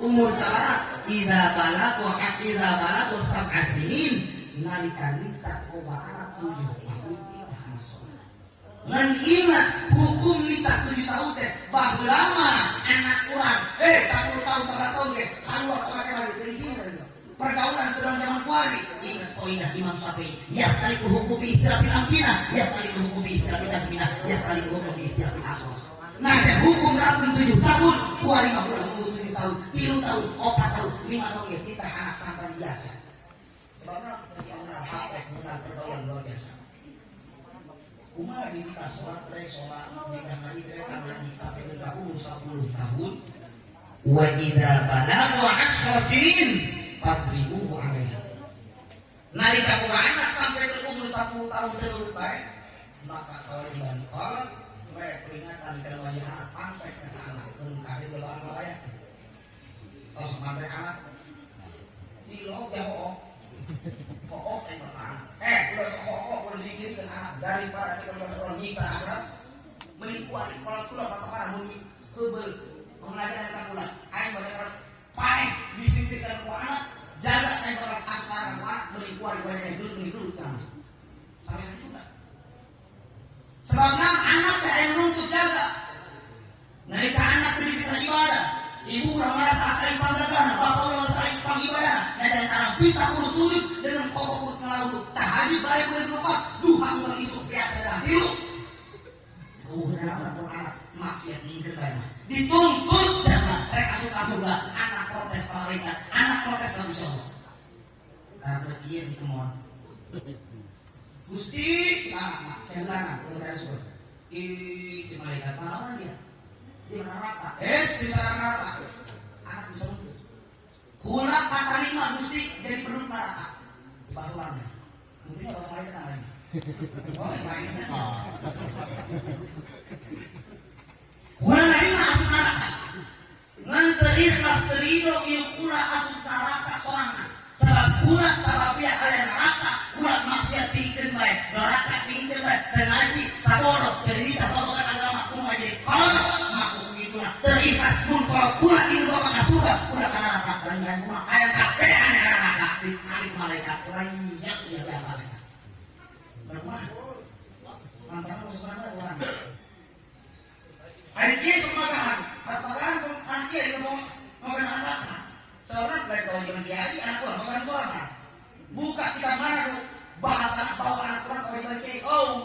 umur salah idza balagu sab'a sinin nalika nicak loba anak 7 tahun tidak masalah. Ngan ingat hukum nicak 7 tahun teh baheula mah anak urang 10 tahun 11 tahun teh keluar ka make dari sini pergaulan kurang zaman kuari. Ingat poinnya Imam Syafi'i ya kali hukum ihtirafil amkina ya kali hukum ihtirafil asmina ya kali hukum ihtirafil aswas. Nah, hukum rampung 7 tahun, kuari mah 7 tahun, 3 tahun, 4 tahun, 5 tahun ya kita anak sampai biasa. Sebabnya kesiapan hafal mengenal pergaulan luar biasa. Umar di kita sholat nikah lagi karena sampai ke 10 tahun. Wa idza balagha 10 sinin fadribuhu 'alaiha. Nalika anak sampai ke umur 10 tahun terus baik, maka kewajiban kolot mereka peringatan kalau wajah anak pantai ke anak kali belaan layak. Oh sampai anak di lo ya hook yang pertama. Udah sehook udah dikirim ke anak daripada seorang bisa anak menikuari kalau tuh apa apa muni kebel mengajarkan kamulah. Ayo mereka paling disisirkan ke anak jaga tempat asmara anak menikuari wajah dulu kan. Sampai situ enggak. Sebabnya anak yang nuntut jaga. Nalika anak pendidikan ibadah, ibu merasa asal panggilan, bapak merasa panggilan, dan anak kita urus sujud dengan kokoh urut ngelalu. Tahajud baik berdoa, duha berisuk biasa dah hidup. Anak maksiat ini banyak. Dituntut jaga. Mereka suka anak protes malaikat, anak protes kamu Allah. Karena dia sih kemon. Gusti, anak kehilangan, kemudian sebut. Di malaikat mana orang dia? Di neraka. Bisa neraka. Anak bisa nuntut. Kula kata 5 Gusti jadi penduduk neraka. Bahulanya. Mungkin bahasa malaikat namanya. Oh, mainnya. Kula 5 asup neraka. Ngan terikhlas terido il kula asup neraka sorangan. Sebab kula sababnya ada neraka. Kula maksiat tingkin baik. Neraka tingkin baik. Dan haji saboro. Jadi kita bawa ke agama. Kula jadi kalau aku begitulah. Terikat pun kalau kula ini bawa ke surga. Kula ke neraka. Dan yang kula ayat kapean neraka. Ditarik malaikat. Lainnya dia malaikat. Berapa? Antara sebenarnya orang. Hari ini semagahan. Katakan akhir dia mau ke neraka. Seorang dari kawan zaman kiai anak orang bukan suara. Buka kitab mana tuh bahasa bawa anak orang kalau di kiai. Kalau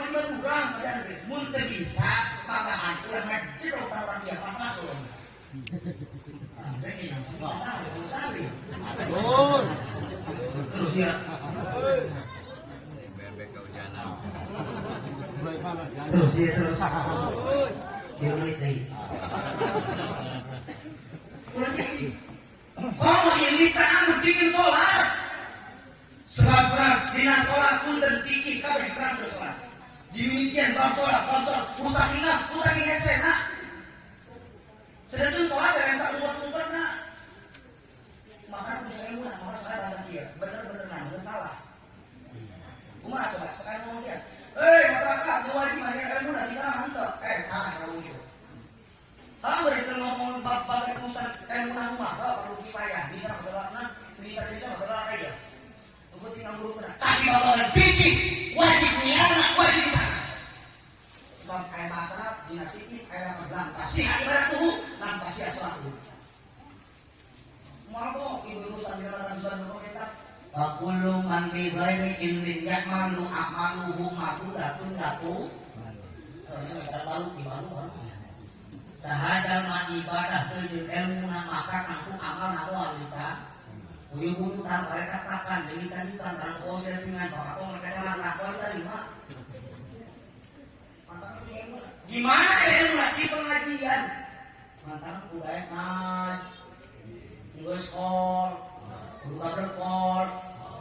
di orang padahal muntah bisa tambahan kurang ngaji dong tawaran dia pasal tuh. Terus ya. Terus. Dia mulai dari. Kamu ini kamu bikin sholat. Sebab dina sholat pun dan bikin kau yang kurang bersolat. Demikian sholat, usahin esena. Sedangkan sholat dengan satu umur nak. Maka punya ilmu nak orang saya rasa dia benar-benar benar salah. Umar coba sekarang ngomong dia. Masyarakat dua di mana ilmu nak bisa mantap. Salah kamu itu. Kamu berikan ngomong bapak pusat ilmu nak rumah, perlu kifayah bisa berlakukan bisa berlakukan aja. Untuk tinggal berukuran. Tapi bapak bikin wajib niat wajib di sana. Sebab kayak masalah dinasiki kayak belang kasih ibarat tuh nang kasih sholat tuh. Mau ibu sambil menandakan komentar. Fakulu man bi ghairi ilmin ya'malu a'maluhu ma'dudatun datu. Kita baru sahajal ma ibadah teu ilmu na maka kangtu amal na walita. Uyu butuh tan mereka katakan dilikan tan kosel dengan bapak mereka nak kualitas lima. Di mana ilmu di pengajian? Mantan budaya naj, tulis kol, buka berkol,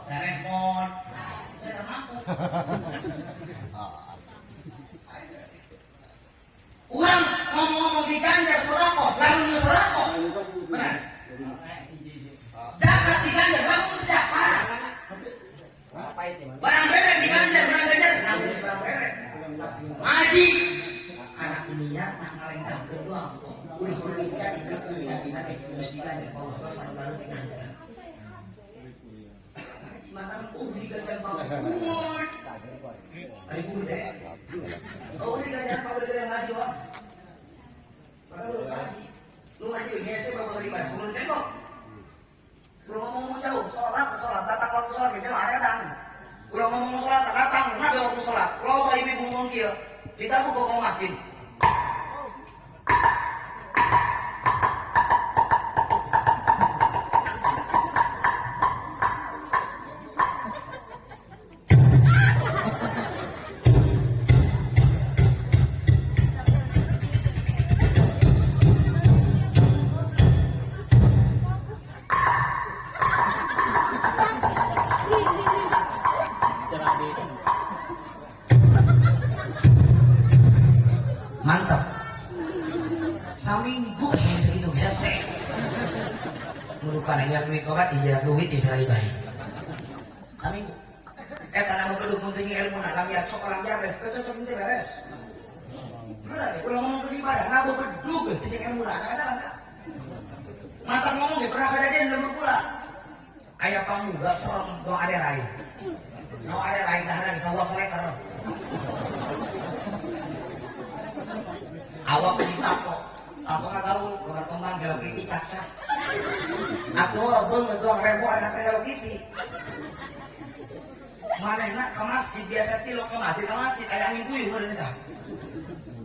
derek kol, tidak mampu. Uang ngomong-ngomong di ganjar surako, lalu surako, benar? Zakat di ganjar, lalu zakat. Barang beret di ganjar, barang ganjar, namun barang beret. Ngaji, anak ini ya, nak ngaleng doang. Udah nikah itu keyakinan muslimah yang Allah sama baru nikah. Makan di gajan Pak. Hari kubur deh. Oh di gajan Pak udah ngaji Pak. Lu ngaji biasa bawa dari mana? Belum tengok. Belum ngomong jauh, sholat, datang waktu sholat itu ada dan. Belum ngomong sholat, datang, nabi waktu sholat. Lo bayi ibu ngomong kia, kita buka kau masjid. Mantap. Saminggu yang segitu biasa. Bukan yang duit obat, iya duit Israel baik. Saminggu. Karena mau berdua pun tinggi ilmu nak kami acok orang beres, cocok minta beres. Gimana deh? Kalau ngomong ke ibadah, nggak mau berdua tinggi ilmu nak, salah nggak? Mantap ngomong deh, pernah kejadian dalam pula. Kayak pamuga seorang doa ada lain. Doa ada lain dah ada disawak selekar. Awak kita kok, aku nggak tahu berkembang Hello Kitty cacat. Aku belum ngedoang rebo ada Hello Kitty. Mana enak ke masjid biasa ti lo ke masjid kayak minggu itu udah nih.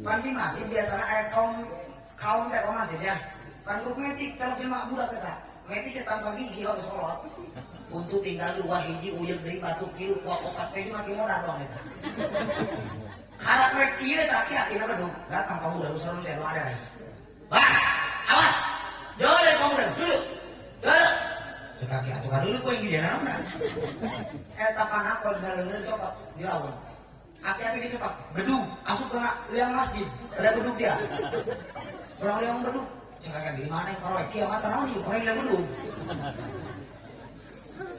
Panti masjid biasanya kayak kaum kayak ke masjid ya. Kan grup metik kalau cuma budak kita, metik tanpa gigi harus sholat. Untuk tinggal dua hiji uyek dari batu kilu kuat okat peju makin modal doang kita. Karena mereka kira tak yakin apa dong? Datang kamu udah usaha nanti ada lagi. Wah, awas, jangan kamu udah duduk, duduk. Kaki atau kaki dulu kau yang gede nama. Tapan apa dalam negeri coklat dirawat. Api-api disepak, beduk, asup kena liang masjid, ada beduk dia. Orang liang beduk, cengkakan di mana yang korek kiamat tahu nih, orang liang beduk.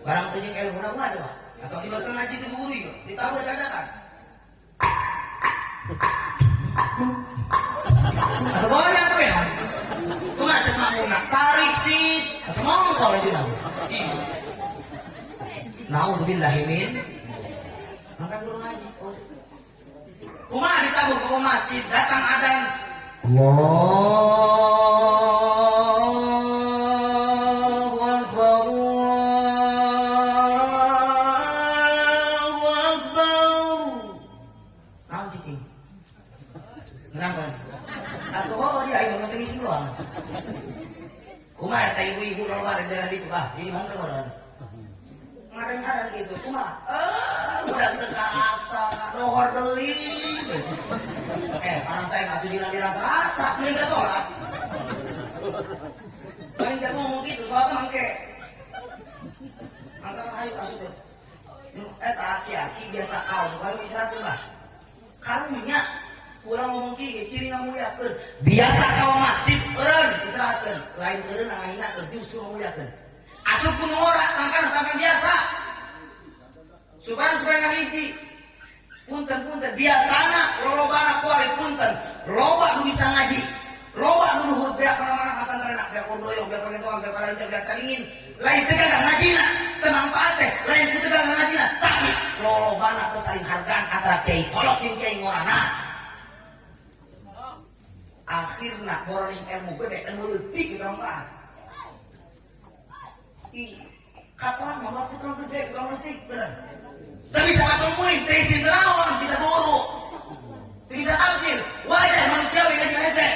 Barang tujuh ilmu nak ada pak, atau kita ngaji itu guru yuk, ditahu cacakan. Atau bawa yang apa ya? Kau nggak cuma mau nak tarik sis, semua kau lagi nak. Nauzubillahimin. Maka guru ngaji. Kumah ditabung ke masjid, datang adzan. Allahu Akbar. Allahu Akbar. Naon cicing? Kenapa? Aku dia ayo mau ngisi doang. Kumah eta ibu-ibu loba di jalan itu bah, ini mangkel orang. Ngareng-ngareng gitu, cuma udah terasa lohor deui. Karena saya nggak tujuan dirasa-rasa, mending gak sholat. Paling gak ngomong gitu, sholat mangke. Antara ayo kasih tuh. Aki-aki biasa kaum, baru istirahat tuh lah. Karunya, ulang ngomong kiki, ciri ngamuliakeun. Biasa kaum masjid, eureun istirahatkeun. Lain eureun ngahinakeun, justru ngamuliakeun. Asup pun ora sampai biasa. Supaya ngahiji. Punten biasana lolobana kuari punten. Loba nu bisa ngaji. Loba nu luhur beak mana-mana pasantren nak beak kondoyong, beak pengentoan, beak parancer, beak salingin. Lain teu kagak ngajina, teu manfaat teh. Lain teu kagak ngajina, tapi lolobana teu saling hargaan antara kiai kolot jeung kiai ngorana. Akhirna boring ilmu gede anu leutik di manfaat. Kata mama putra gede, kurang letik bener. Tapi bisa kacau murid, tesin lawan, bisa buruk, bisa tafsir, wajar manusiawi ngaji mesek.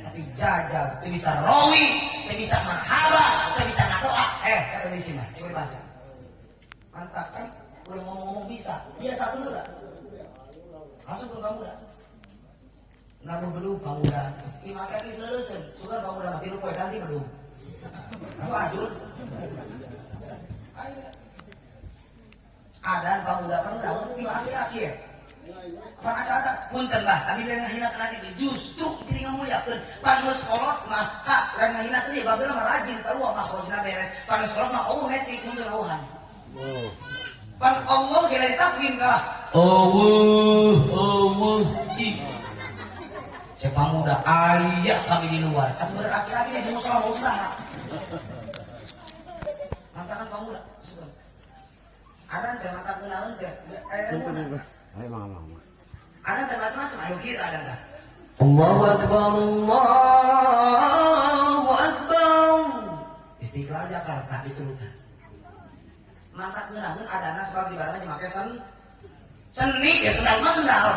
Tapi jajal, bisa rawi, bisa marhaba, bisa ngadoa. Kata misi mah, coba bahasa. Mantap kan? Udah ngomong-ngomong bisa, biasa dulu dah. Langsung ke pemuda. Naruh dulu pemuda. Imakan ini selesai, suka pemuda mati lupa ganti belum. Apa ajul? Ada pemuda tiba akhir. Apa ada punten bah, tapi dia ngahina lagi justru ciri ngamuliakeun. Panus kolot maka lain ngahina teh bageuna mah rajin sarua mah kolotna beres. Panus kolot mah metik mun teuhan. Pan Allah kira takwin ka. Allah. Cek pemuda ayah kami di luar. Tapi berlaki-laki nih semua sama usaha. Mantakan pemuda. Ada saya mata kenalan teh. Ayo mama. Ada teh macam-macam. Ayo kita ada enggak? Allahu Akbar, Allahu Akbar. Istiqlal Jakarta itu bukan. Mata kenalan ada sebab di barangnya dipakai seni ya sendal mah sendal.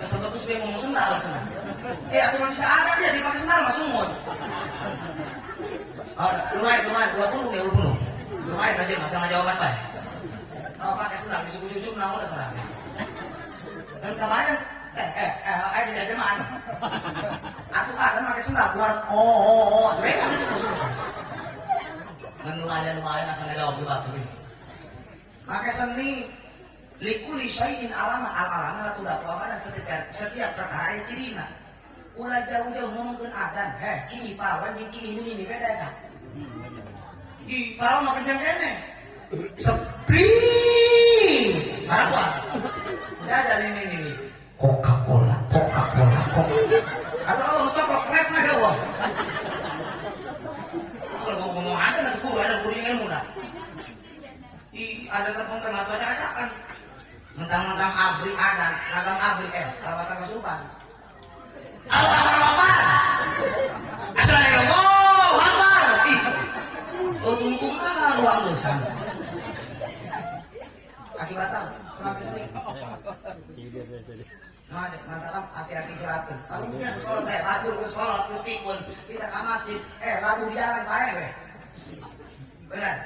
Sebab terus dia ngomong sendal sendal. Aku bisa ada dia dipakai sendal mas umur. Lumayan 20 ya 20. Lumayan aja masalah jawaban baik. Kalau pakai sendal bisa namun udah sendal. Dan kemarin di dajeman. Aku kadang pakai sendal keluar tuh ya. Dan lumayan asal jawab juga tuh. Pakai seni likuli syai'in alama al-alama tu dapat mana setiap perkara yang cirina. Ulah jauh-jauh ngomongkeun adzan, kieu pawan jeung kieu ini beda kan. Di pawan mah kencang kene. Sepi. Apa? Ada ini. Coca-Cola. Atau lu coplok rap mah gua. Kalau ngomong ada satu ada kuringan muda. Ada telepon atau acak-acakan. Mentang-mentang abri ada, ragam abri perawatan kesurupan. Allah ada yang Akbar. Tunggu ruang dosa. Akibatnya, mantap hati-hati seratus. Kalau punya sekolah teh, batur ke sekolah, terus pikun, kita kamasin, lagu jalan pakai. Benar.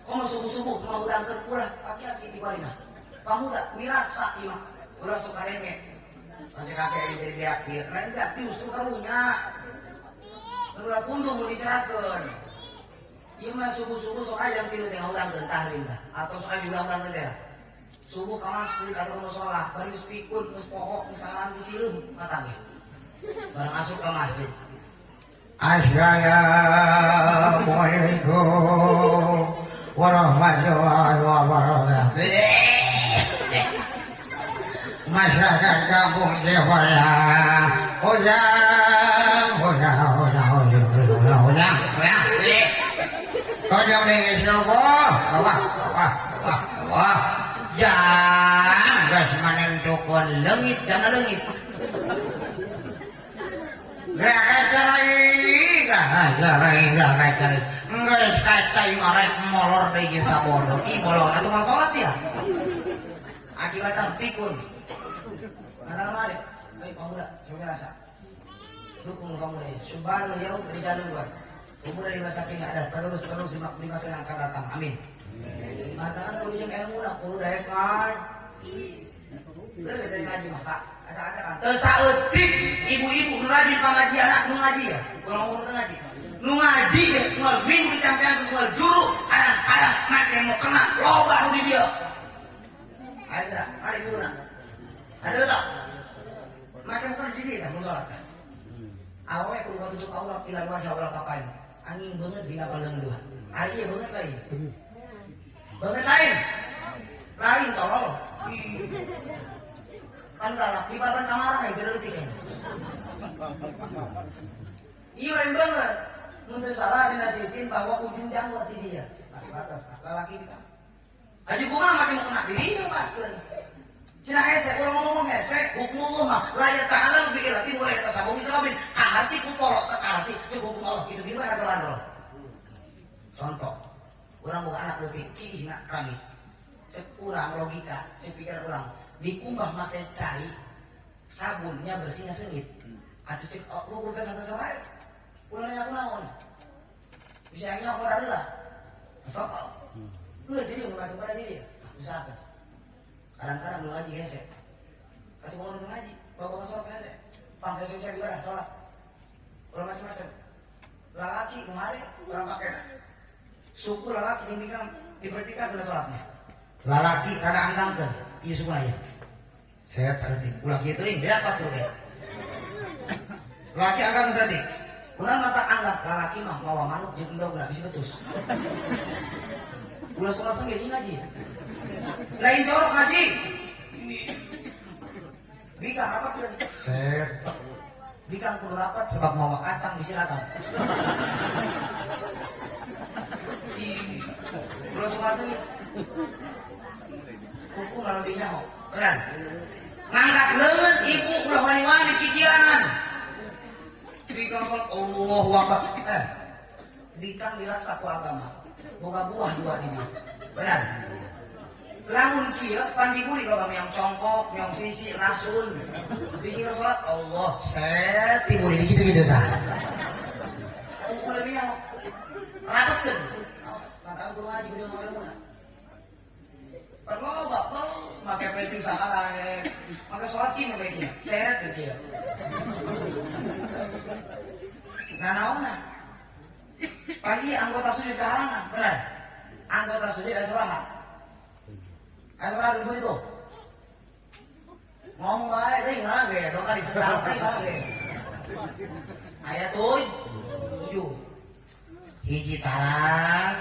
Kamu subuh-subuh mau udang terkurang, hati-hati di bawah. Pemuda mirasa imah ulah suka renge masih kakek ini dia lain gak justru karunya ulah punduh mau diserahkan iya mah subuh-subuh sok aja yang tidur tengah udang tahlil atau sok aja udang saja subuh ke masjid atau mau sholat baris pikun terus pokok misalkan kucilum matanya barang masuk ke masjid Assalamualaikum warahmatullahi wabarakatuh. Masyarakat kampung Jepara, ujang. Kau yang ingin syukur, wah, jangan gas menentukan langit dan langit. Garai. Nggak kata marek molor dari sabodo, molor itu masalah dia. Akibatnya pikun. Mana mari, ayo pemuda, coba rasa. Dukung kamu deh. Subhanallah ya di jalur gua. Pemuda di masa kini ada terus di masa yang akan datang. Amin. Matakan kau yang ilmu nak kudu daya kan. Terus dari ngaji maka acak-acakan. Tersautik ibu-ibu rajin pengajian anak ngaji ya. Kalau mau ngaji. Nu ngaji deh, ngal minggu dicang-cang ngal juru, kadang-kadang makin mau kena loba di dia. Ayo, mari dulu nak. Ada tak? Makin mau kena di dia, mau sholat kan? Awalnya kudu tunjuk Allah tidak luas Allah kapan? Angin banget di lapang dua. Ayo banget lain. Banget lain tolong. Kan galak di papan kamar nih berarti kan. Iya lain banget. Untuk salah dinasihatin bahwa ujung janggut di dia. Batas laki kita. Aji kumah makin kena diri yang paskeun. Cina hese, orang ngomong hese, hukum mah layak ta'ala lebih irati mulai tasabung sebabin kahati ku polok ke kahati cukup hukum Allah gitu gimana ada landol. Contoh, orang bukan anak lebih kih nak kami. Cek kurang logika, cek pikiran orang. Dikumbah makai cai, sabunnya bersihnya sengit. Atau cek lu kulkas sama air. Ulangnya aku naon. Misalnya aku ada lah. Atau lu jadi mulai kepada diri. Usahakan. Kadang-kadang lu ngaji gesek. Kasih ngomong ngaji, bawa sholat gesek. Pakai selesai ibadah sholat. Kalau macam-macam. Lelaki kemarin orang pakai. Suku lelaki yang diperhatikan pada sholatnya. Lelaki kada angkangkeun, ieu suku aya. Sehat sakit. Ulah kitu ini apa tuh deh. Lelaki angkang sadik. Urang mata anggap lelaki mah mawa manuk jeung endog bisa betus. Ulah sholat sendiri ngaji. Lain jorok ngaji. Bika rapat kan? Set. Bika kudu rapat sebab mau kacang di silakan. Terus masuk. Kuku malah dinyaho. Benar. Ngangkat leungeut ibu udah wani-wani kikianan. Bika kan Allahu Akbar. Bika dirasa ku agama. Boga buah dua ini. Benar. Lamun kieu pan diburi loba yang congkok, yang sisi rasul. Dikira salat Allah, set diburi gitu-gitu tah. Aku lebih yang rapetkeun. Maka guru ngaji gede mana? Perlu bapak make peti sakala make salat kieu bae kieu. Set kieu. Nah naonna? Pagi anggota sujud karangan, benar. Anggota sujud ada salah. Ayo orang dulu itu ngomong aja sih nggak gue dong kali sesaltai nggak gue ayat 7 hiji tarang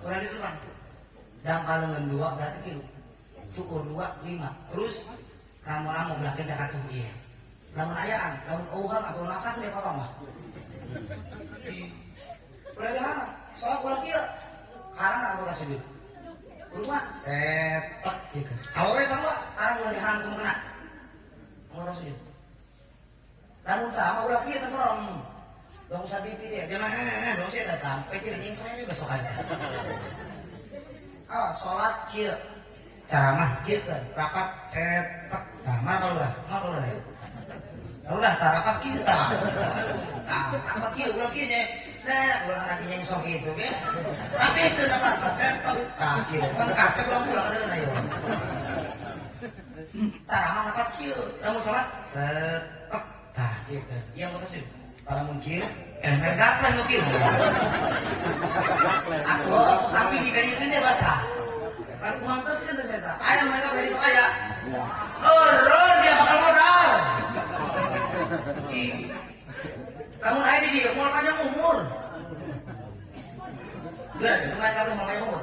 orang itu kan dampalan 2 berarti kilo cukur 2 5 terus ramu-ramu belakang jakat tuh dia lamun ayaan lamun ouham atau masak dia potong mah udah dia soal pulang kira karena aku kasih sujud rumah setek gitu. Awalnya sama orang mulai dirangkum kena. Mau tak sujud. Lalu sama udah kita serong. Dong usah dipilih. Jangan dong saya datang. Pecil jeng saya besok aja. Oh sholat kira. Cara mah kita rapat setek. Nah mana kalau udah ya. Kalau udah rapat kita. Nah rapat kita udah kita. Nah, ulang lagi yang sok itu, kan? Tapi itu dapat pasir tak, kan kasih belum pulang ada na yun. Cara apa kieu? Kamu sholat setek tak, gitu. Yang mau kasih para mungkin, mereka mungkin. Aku sampai di dari itu dia baca. Kalau mantas kan ternyata, ayam mereka beri saya. Dia bakal modal. Kamu naik di dia, mau panjang umur. Gak, cuma kamu mau panjang umur.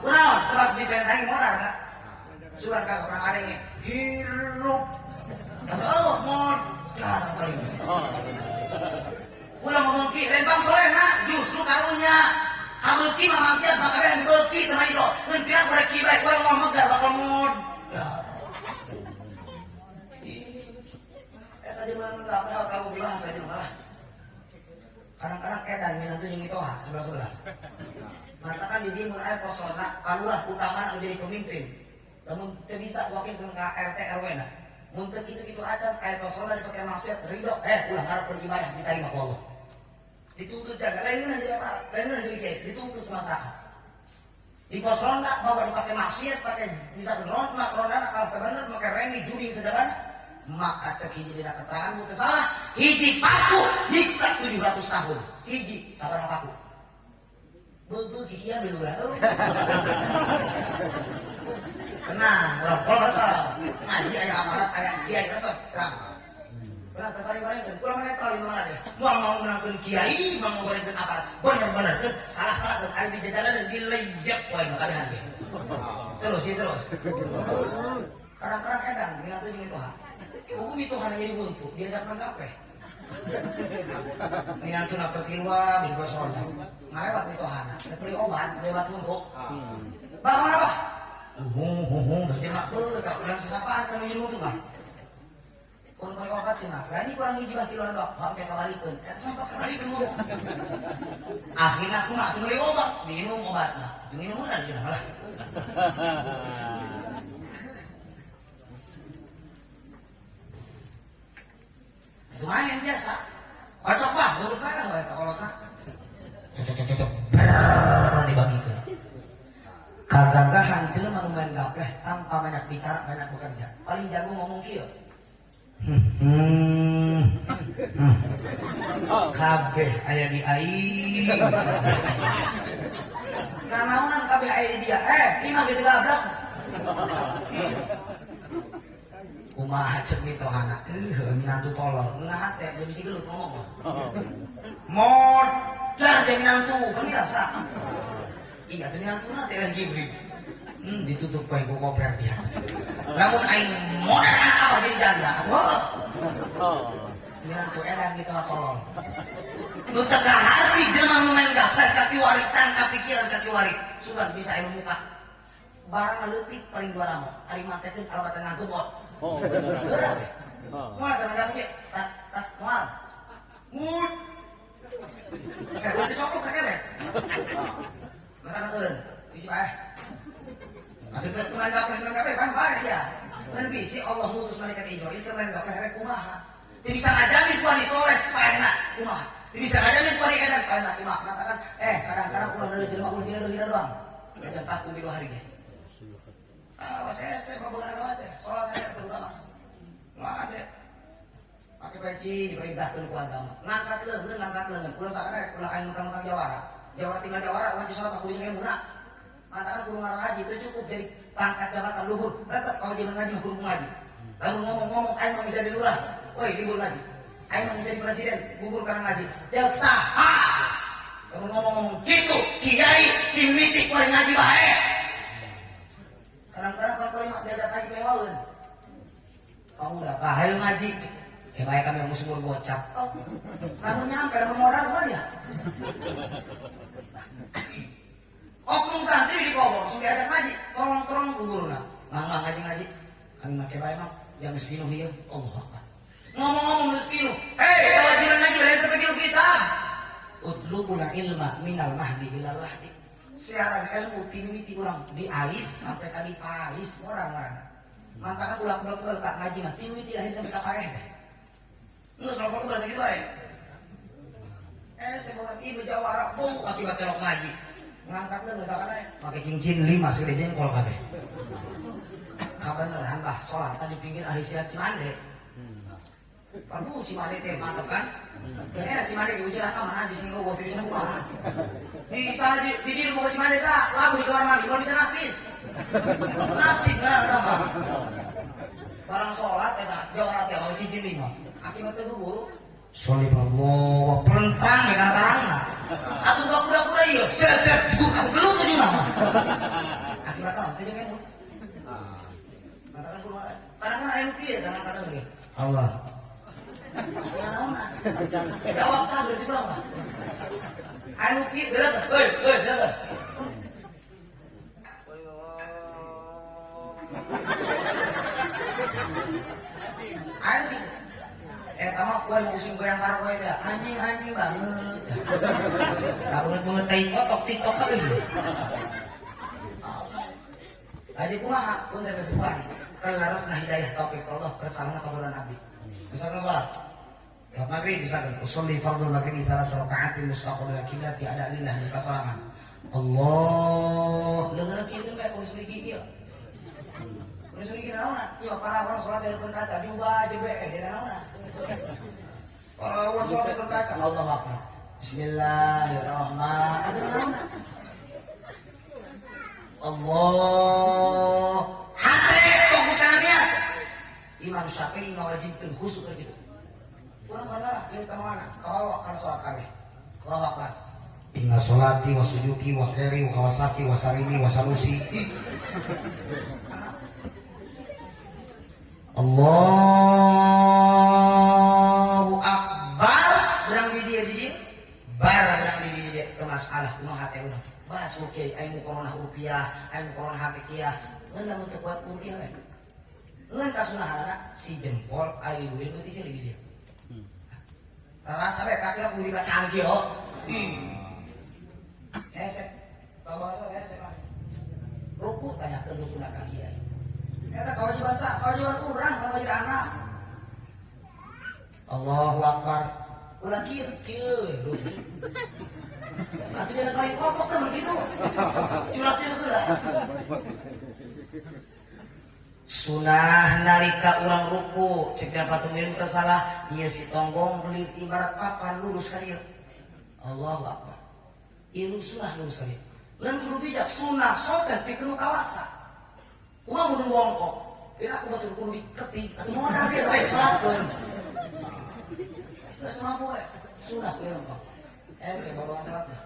Wow, sebab dibentangi modal kan? Suara kakak orang ada ini hirup. Oh, modal paling. Ulah ngomong ki, lempang soleh nak, justru karunya. Kamu ki maksiat maka yang dibelki teman itu. Ngan pihak korek ki baik, orang mau megar bakal modal. Tadi malam nggak pernah kamu bilang saya malah. Kadang-kadang edan minantu yang itu sebelah. Matakan di dia mulai posona, palulah utama menjadi pemimpin. Namun tidak bisa wakil ke RT RW nak. Untuk itu aja kayak posona dipakai maksiat ridho. Ulang harap beribadah diterima ke Allah. Dituntut jaga, lainnya jadi apa? Lainnya jadi kayak dituntut masyarakat. Di posona bahwa dipakai maksiat, pakai bisa ronda kalau kebenar pakai remi judi sederhana. Maka cek hiji dina keterangan bukti salah hiji paku nyiksa 700 tahun hiji sabar paku betul kikian dulu lah tenang kalau besar ngaji ayah amarat ayah kiai resep terang benar tersari goreng dan kurang mana terlalu mana deh mau menangkan kiai mau goreng aparat benar salah ada di jalan dan dilejak wah maka deh terus kadang-kadang kadang bilang tuh itu hukum itu hanya jadi buntu, dia jangan kape. Minantu nak pertiwa, minum soda. Ngalewat itu hana, beli obat, lewat untuk. Bangun apa? Jadi mak tak bilang sesapaan kalau minum itu bang. Pun beli obat sih mak. Ini kurang hiji bah kiloan dok, pakai kembalikan. Sempat kembalikan mulu. Akhirnya aku nak beli obat, minum obatnya. Minum udah dia malah. Itu main yang biasa. Kocok bang, buruk banget mereka kalau tak. Cocok. Dibagikan. Kagagahan jelema nu main gapleh tanpa banyak bicara, banyak bekerja. Paling jago ngomong kieu. Kabeh aya di aing. Kanaonan kabeh aya di dia. Ieu mah gitu gablok. Kumaha cek nih toh anak, minantu tolol, nggak teh, dia bisa gelut ngomong. Modal dia minantu, kan dia rasa. Iya, tuh minantu nanti lagi Jibril. Ditutup poin ku koper dia. Namun aing modal apa jadi janda. Oh. Jangan tuh edan gitu tolong. Lu tengah hati jelema main gaplek kaki warik can kapikiran kaki warik. Sugan bisa ilmu muka. Barang leutik paling dua ramo. Ari matekeun alabatan ngagembot. Oh, benar. Moal teman-teman ge. Tak moal. Mut. Kayak itu cokok kakek. Mata turun. Bisi bae. Masuk ke teman gaplek kan bae dia. Kan bisi Allah ngutus malaikat Israil ke teman gaplek rek kumaha. Teu bisa ngajamin ku ari soleh paena kumaha. Teu bisa ngajamin ku ari edan paena kumaha. Katakan kadang-kadang kurang dari jelema ulun dina doang. Dan tak kudu hari ge. Saya mau agama teh, sholat saya terutama. Nggak ada. Pakai peci diperintahkan ku agama. Ngangkat leungeun. Kulo sakana kulo aing mentang-mentang Jawara. Jawara tinggal Jawara, wajib sholat aku jeung muna. Mantakan kudu ngaji itu cukup jadi pangkat jabatan luhur. Tetap kalau jadi ngaji kudu ngaji. Lalu ngomong aing mah bisa di lurah. Woi, libur ngaji. Aing mah bisa di presiden, gugur karena ngaji. Ceuk saha? Lalu ngomong gitu, kiai dimiti ku ngaji bae. Kadang-kadang kalau kau biasa ngaji pewaun, kamu udah kahel ngaji, kayak baik kami yang musmur gocap. Oh, kamu nyampe dalam modal kan ya? Oknum santri di kobor, sudah ada ngaji, tolong kuburna. Mangga ngaji, kami pakai baik mak, yang sepinuh hiu, Allah Akbar. Ngomong-ngomong sepinuh, kewajiban ngaji dari sepenuh kita. Utlubul ilma minal mahdi ilal lahdi. Siaran ilmu timiti orang di alis sampai kali palis orang-orang. Mantakan ulak-ulak kak ngaji mah timiti akhir sampai kapaeh. Nggak kalau udah segitu aja. Seorang ibu Jawara bung akibat celok ngaji. Ngangkatnya misalkan aja pakai cincin 5 segede jengkol kabeh. Kabeneran bah sholat tadi pinggir ahli silat Cimande. Aduh Cimande teh mantap kan? Cimande diuji lah mana di sini gua bisa kumaha. Di sana di diri gua Cimande sa lagu di kamar mandi gua bisa nafis. Nasib kan mah. Barang sholat eta Jawara teh kalau cincin 5. Akibatnya guru Sallallahu perentang dengan tarangna. Atuh budak-budak ieu, set juga gelut teh mah. Akibatnya teh jeung anu. Katakan guru kadang-kadang aya nu kieu kadang-kadang ge. Allah. Jawab sabar juga mah. Anu kieu berat, berat. Anu tamak kue musim goyang karo kue teh anjing banget. Tak banget tai kotok TikTok kali. Aji kumaha pun teh kesukaan. Kelarasna hidayah taufik Allah kersana kabulan Nabi. Misalkan salat. Salat maghrib misalkan usolli fardhu maghrib salat rakaat mustaqbil qiblat ada lillah di pasangan. Allah, leungeun kieu teh bae usul kieu. Usul kieu naonna? Ieu para orang salat di depan kaca diubah jebe di naonna? Para orang sholat di kaca Allah Akbar. Bismillahirrahmanirrahim. Allah hati fokus kanannya. Imam Syafi'i mewajibkan khusus gitu. Kurang benar ini kemana? Kalau akan sholat kami Allah Akbar. Inna sholati wa sujuki wa khairi wa kawasaki wa sarimi wa salusi. Allahu Akbar. Berang di dia barang di dia ke masalah kumaha teh urang. Bas oke aing corona rupiah, aing corona hakikiah. Ngeun untuk buat rupiah we. Ngeun ka sunahana si jempol ari duit beuti sih di dia. Rasa we kakek kudu ka canggih yo. Esek. Bawa so esek. Ruku tanya ke sunah ka kiai. Eta kewajiban urang kalau jadi anak. Allahu Akbar. Ulah kieu. Nanti dia kali kotok kan begitu. Curhat itu lah. Sunah nalika urang ruku cek dapat miring salah ieu si tonggong beli ibarat papan lurus ka dieu. Allahu Akbar. Ieu sunah lurus ka dieu. Lain kudu bijak sunah sotet pikeun kawasa. Uang udah bongkok, kira aku betul kudu diketik, atau mau ada dia baik salatkeun. Terus mampu sunah kira kok. Saya bawa salatnya.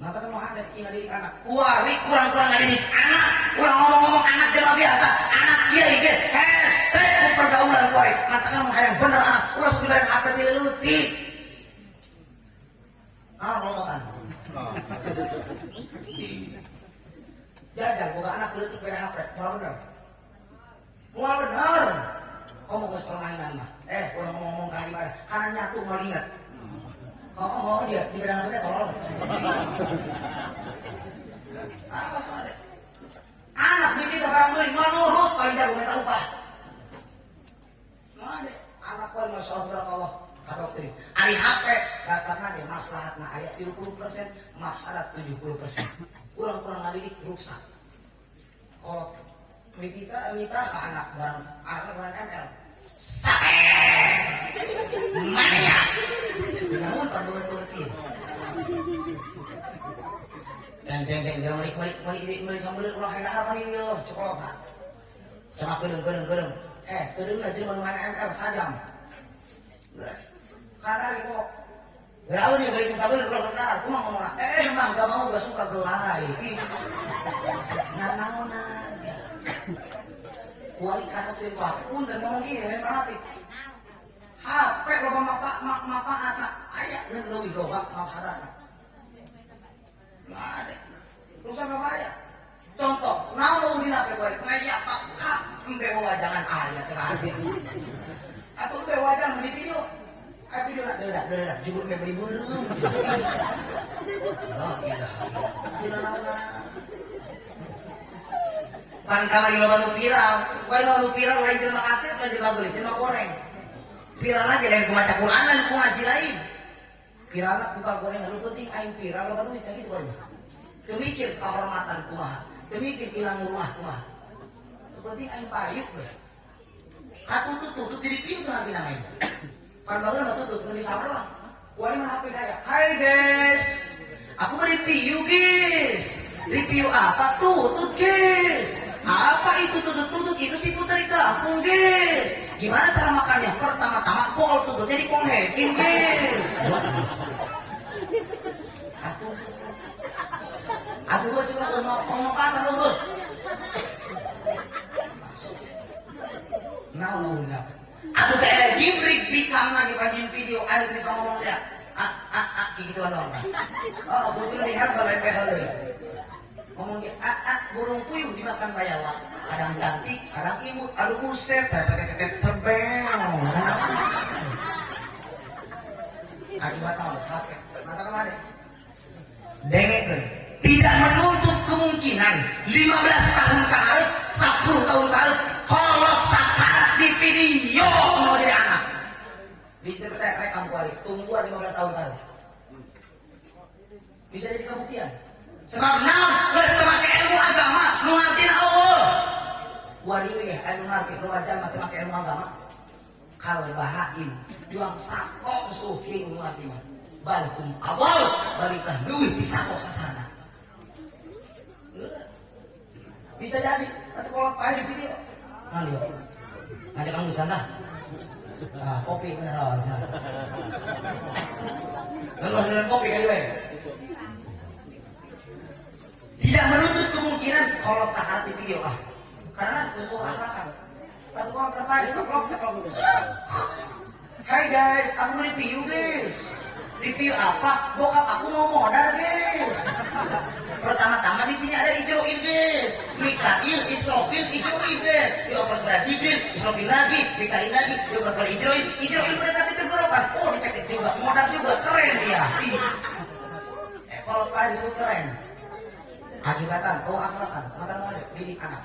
Maka kan mau ada ngadidik anak. Kuari kurang-kurang ngadidik anak. Kurang ngomong-ngomong anak jelma biasa. Anak dia iki. Hesek pergaulan kuari. Maka kan mau yang bener anak. Ulas bilang apa dileluti. Romotan. Jajan buka anak lelutik beda HP. Mau bener. Mau bener. Kamu mau permainan mah. Kurang ngomong kali mana. Karena nyatu mau ingat. Oh dia di bidang apa tolong. Anak bikin barang beli menurut paling jago minta upah. Ada anak kau masya Allah kata waktu ini. Ari HP dasarnya dia maslahatna ayat 30%, mafsadat 70%. Kurang-kurang ngadidik rusak. Kalau kita minta ke anak barang ML. Mana ya? Namun perlu-perluin. Jeng dia mari sambel urang hendak apa nih yo? Cukup Pak. Cuma gedeng. Gedeng aja mana ML sajam. Karena kok Geraun nih beli sambel urang hendak, aku mau ngomong. Emang gak mau gak suka gelai. Naon-naon. Kuali karena tuh Pak, pun dan ngomong gini, relatif. HP lo mapa anak ayah dan lo itu Pak, mapa anak. Nggak ada. Terus apa ayah? Contoh, namun di HP gue, kayak apa? Kak, membawa wajangan ayah terakhir. Atau membawa wajangan di video. Video nak dedak, jubur memberi bulu. Oh iya. Pan kamari lo viral, kalau lo viral lain jelma kaset, lain jelma beli, jelma goreng. Viral aja lain ke maca Quran, lain ke ngaji lain. Viral lah buka goreng, lu penting aing viral, lo kan duit gitu kan. Temikir kehormatan kumaha, temikir hilang rumah kumaha. Penting aing payuk deh. Aku tutup jadi pintu nanti namanya. Pan bangun udah tutup, nulis apa doang. Wali mana HP saya? Hai guys, aku mau review guys. Review apa? Tutut guys. Apa itu tutut itu si putri kampung guys. Gimana cara makannya? Pertama-tama pol tututnya diponghekin guys. Aku gua cuma ngomong kata lu. Nah. Aku kayak gibrik bikam lagi panjang video ada bisa ngomong dia. Gitu doang. Oh, betul lihat kalau PHL. Ngomongnya burung puyuh dimakan bayawa. Kadang cantik, kadang imut. Aduh buset, saya pakai sebel. Akibat tahu, capek. Mata kemana? Dengerin. Tidak menuntut kemungkinan 15 tahun ke arep, 10 tahun ke arep, kalau sakarat di video mau jadi anak. Bisa percaya rekam kuali, tungguan 15 tahun ke arep. Bisa jadi kebuktian. Sebab nggak memakai ilmu agama, mengerti Allah. Wariwi ya, ilmu ngerti, lu aja mati ilmu agama. Kalau bahain, juang sakok suki ilmu ngerti mah. Balikum awal, balikan duit bisa kok sasana. Bisa jadi, atau kalau apa di video. Nanti kamu di sana. Kopi bener di sana. Lalu hasilnya kopi kali. Tidak menutup kemungkinan kalau sakarat di video karena usul akan satu orang terbaik Hai guys, aku review guys. Review apa? Bokap aku mau modal guys. Pertama-tama di sini ada Ijroil guys, Mikail, Israfil, Ijroil guys. Dioper kepada Jibril, Israfil lagi, Mikail lagi, dioper kepada Ijroil. Ijroil mendekati tenggorokan. Oh dicek juga, modal juga, keren dia. Kalau Pak disebut keren. Akibatan, akhlakkan, mata didik anak.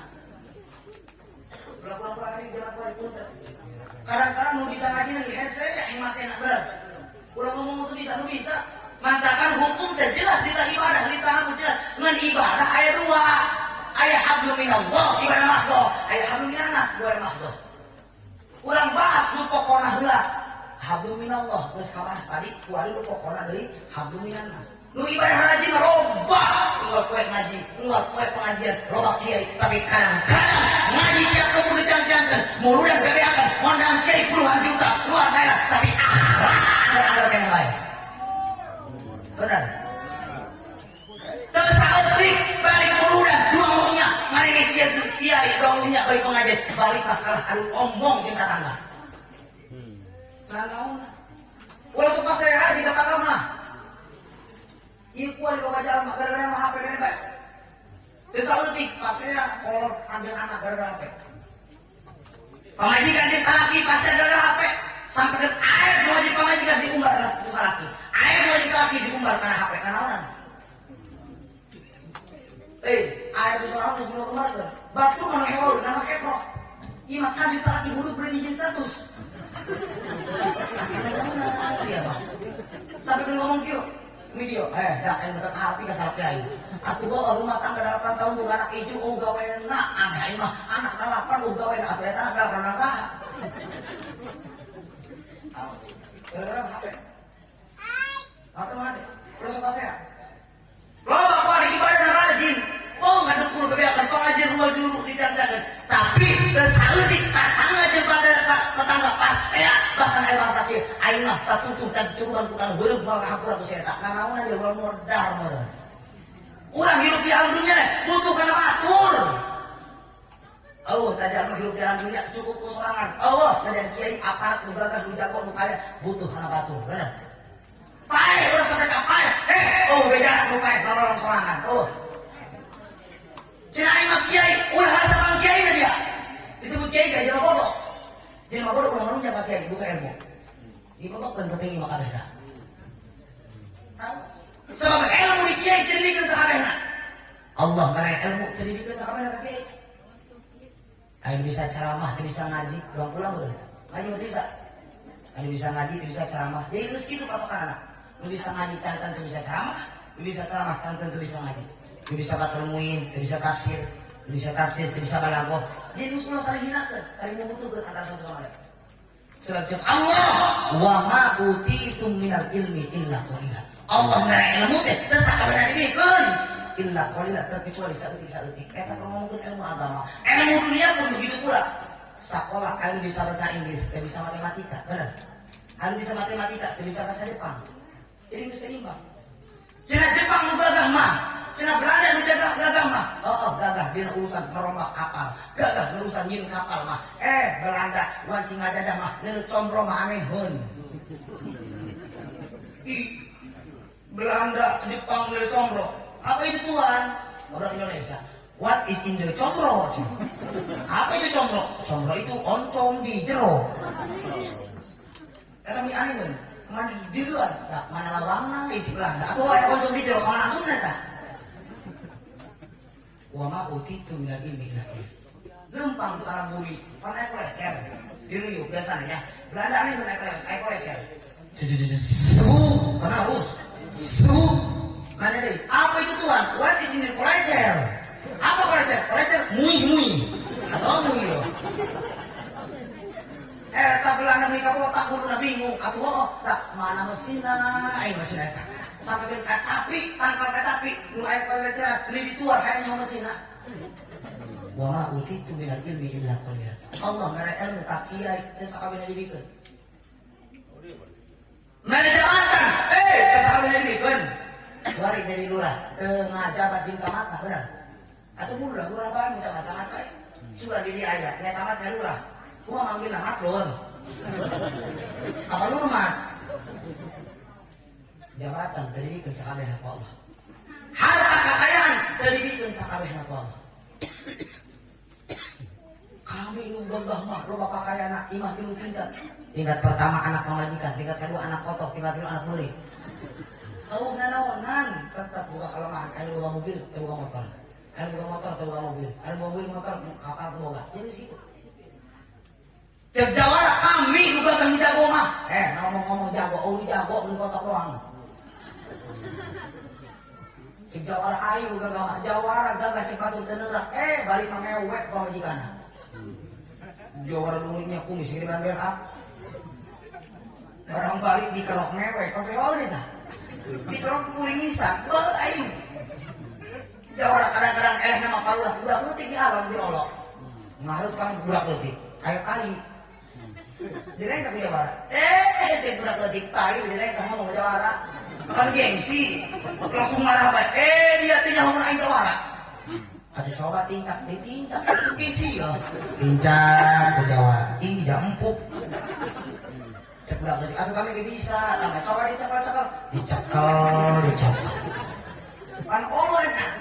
Berapa ini jalan kuali punten. Kadang-kadang mau bisa ngaji lagi headset yang mati enak berat. Udah ngomong itu bisa. Mantakan hukum terjelas kita ibadah, kita jelas. Dengan ibadah ayat 2. Ayat hablum minallah, ibadah mahdoh. Ayat hablum minanas, ibadah mahdoh. Kurang bahas lu pokokna heula. Hablum minallah, terus kawas tadi kuali lu pokokna deui hablum minanas. Lu ibadah rajin robah, luar kue ngaji, luar kue pengajian, robah kiai. Tapi kadang-kadang ngaji tiap kamu dicang-cangkan, murudan bebeakan, mondang kiai puluhan juta, luar daerah. Tapi ada yang lain. Benar. harus omong kita tangga. Nanaon. Wala sa pasaya di tetangga mah. Iku di bawah jalan gara-gara mah HP kene bae. Terus aleutik pasaya kolot ambil anak gara-gara HP. Pamajikan di salaki pasaya gara-gara HP. Sampai ke air dua di pamajikan diumbar karena salaki. Air dua di salaki diumbar karena HP. Nanaonan. Air itu seorang harus mengeluarkan. Bakso mana hewan, nama kepro. Ima candi salaki buruk berizin status. Sampai ke ngomong kyo video dak yang dekat hati ke salaki ayu atuh bawa rumah tangga 8 tahun bukan anak ijo gawe na aneh mah anak 8 gawe na apa eta anak nangka gara-gara HP atau mana terus apa saya lo bapak hari ibadah dan rajin nggak dekul kebiakan pengajar ruang juru ditandakan tapi tersaleutik tatangga jeung tetangga pas saya bahkan air sakit air mah satu tuh can curuban bukan beureup moal hampura ku saya tak nanaonan dia moal modal mah urang hidup di alam dunia butuh kana batur tadi anu hidup di alam dunia cukup kusorangan dan kiai aparat nu gagah nu jago nu kaya butuh kana batur bener pae urang sampai ka pae beda nu pae balorong sorangan cina imam kiai urang harus sama kiai dia disebut kiai gak jadi bodoh. Jadi bodoh orang jaga kiai bukan ilmu. Dipotokkan penting maka beda. Sebab ilmu di kiai jadi bikin sakabehna. Allah mereka ilmu jadi bikin sakabehna kiai. Ayo bisa ceramah, bisa ngaji, pulang boleh. Ngaji bisa. Ayo bisa ngaji, bisa ceramah. Jadi rezeki itu patokan anak. Lu bisa ngaji tentu bisa ceramah, lu bisa ceramah tentu bisa ngaji. Lu bisa batal muin, bisa tafsir, bisa balaghah. Jadi semua saling hinakan, saling membutuhkan antara satu sama lain. Sebab Allah wa ma utitum minal ilmi illa qalila. Allah ngara ilmu teh teu sakabehna dibikeun illa qalila terkecuali saeutik-saeutik. Eta ngomongkeun ilmu agama. Ilmu dunia pun begitu pula. Sakola anu bisa bahasa Inggris, teu bisa matematika, benar. Anu bisa matematika, teu bisa bahasa Jepang. Jadi seimbang. Cina Jepang nu gagah mah, Cina Belanda nu gagah mah. Gagah dina urusan merombak kapal, gagah urusan nyin kapal mah. Belanda wancing ngadadah mah, dina combro mah aneheun. Belanda, Jepang, dina combro. Apa itu tuan? Orang Indonesia. What is in the combro? Apa itu combro? Combro itu oncom di jero. Kami aneheun. Mana di luar, mana lawang di Belanda. Atau ayah oncom di jero, mana asumna tak? Wama utitu minal ilmi lagi. Gempang sekarang buri, pernah kolecer. Di Riau biasanya. Belanda aneh naik kolecer. Kena harus. Mana deh? Apa itu tuan? What is in the kolecer? Apa kolecer? Kolecer mui. Atau mui loh. Tak Belanda mereka tak kudu bingung. Atuh tak mana mesinna? Ayo mesin eta. Sampai ke kacapi, tangkal kacapi, mulai kolecer, beli dituar kayaknya mesinna. Wa utitu minal ilmi illa qalila. Allah mereka ilmu tak kiai teh sakabehna dibikeun. Mere jabatan, teh sakabehna dibikeun. Wari jadi lurah, ngajabat jeung camat benar. Atuh lurah bae camat bae. Sudah di aya, nya camat nya lurah. Gua manggil nama lur. Apa lur mah? Jabatan dibikeun sakabehna ku Allah. Harta kekayaan dibikeun sakabehna ku Allah. Kami nu gagah mah loba kakayana imah 3 tingkat. Tingkat pertama anak pamajikan, tingkat kedua anak kotok, tingkat kedua anak murid. Tahu nanaonan tetap buka kelemahan, anu boga mobil, teu boga motor. Anu boga motor, teu boga mobil. Anu mobil motor, kapal teu boga. Jadi situ. Cek jawara kami nu gagah jago mah. Ngomong-ngomong jago, jago mun kotok doang. Cek jawara ayu gagah mah, jawara gagah cek batur teu neurak. Balik mangewek pamajikana. Jawara dulunya kumis kiriman berak. Barang balik di kerok mewek, pakai wae dah. Di kerok kuring isak, aing. Jawara kadang-kadang nama parulah budak leutik di alam di olok. Ngaruh kan budak leutik, kayak kali. Direng ka jawara. Cek budak leutik kali direng ka ngomong jawara. Kan gengsi. Langsung marah bae. Dia teh nyaho aing jawara. Ada coba tingkat, ditingkat, itu kisi ya. Tingkat ke Jawa, ini tidak empuk. Cepat tadi, aduh kami gak bisa, tambah coba dicakal, dicakal. Kan Allah kan,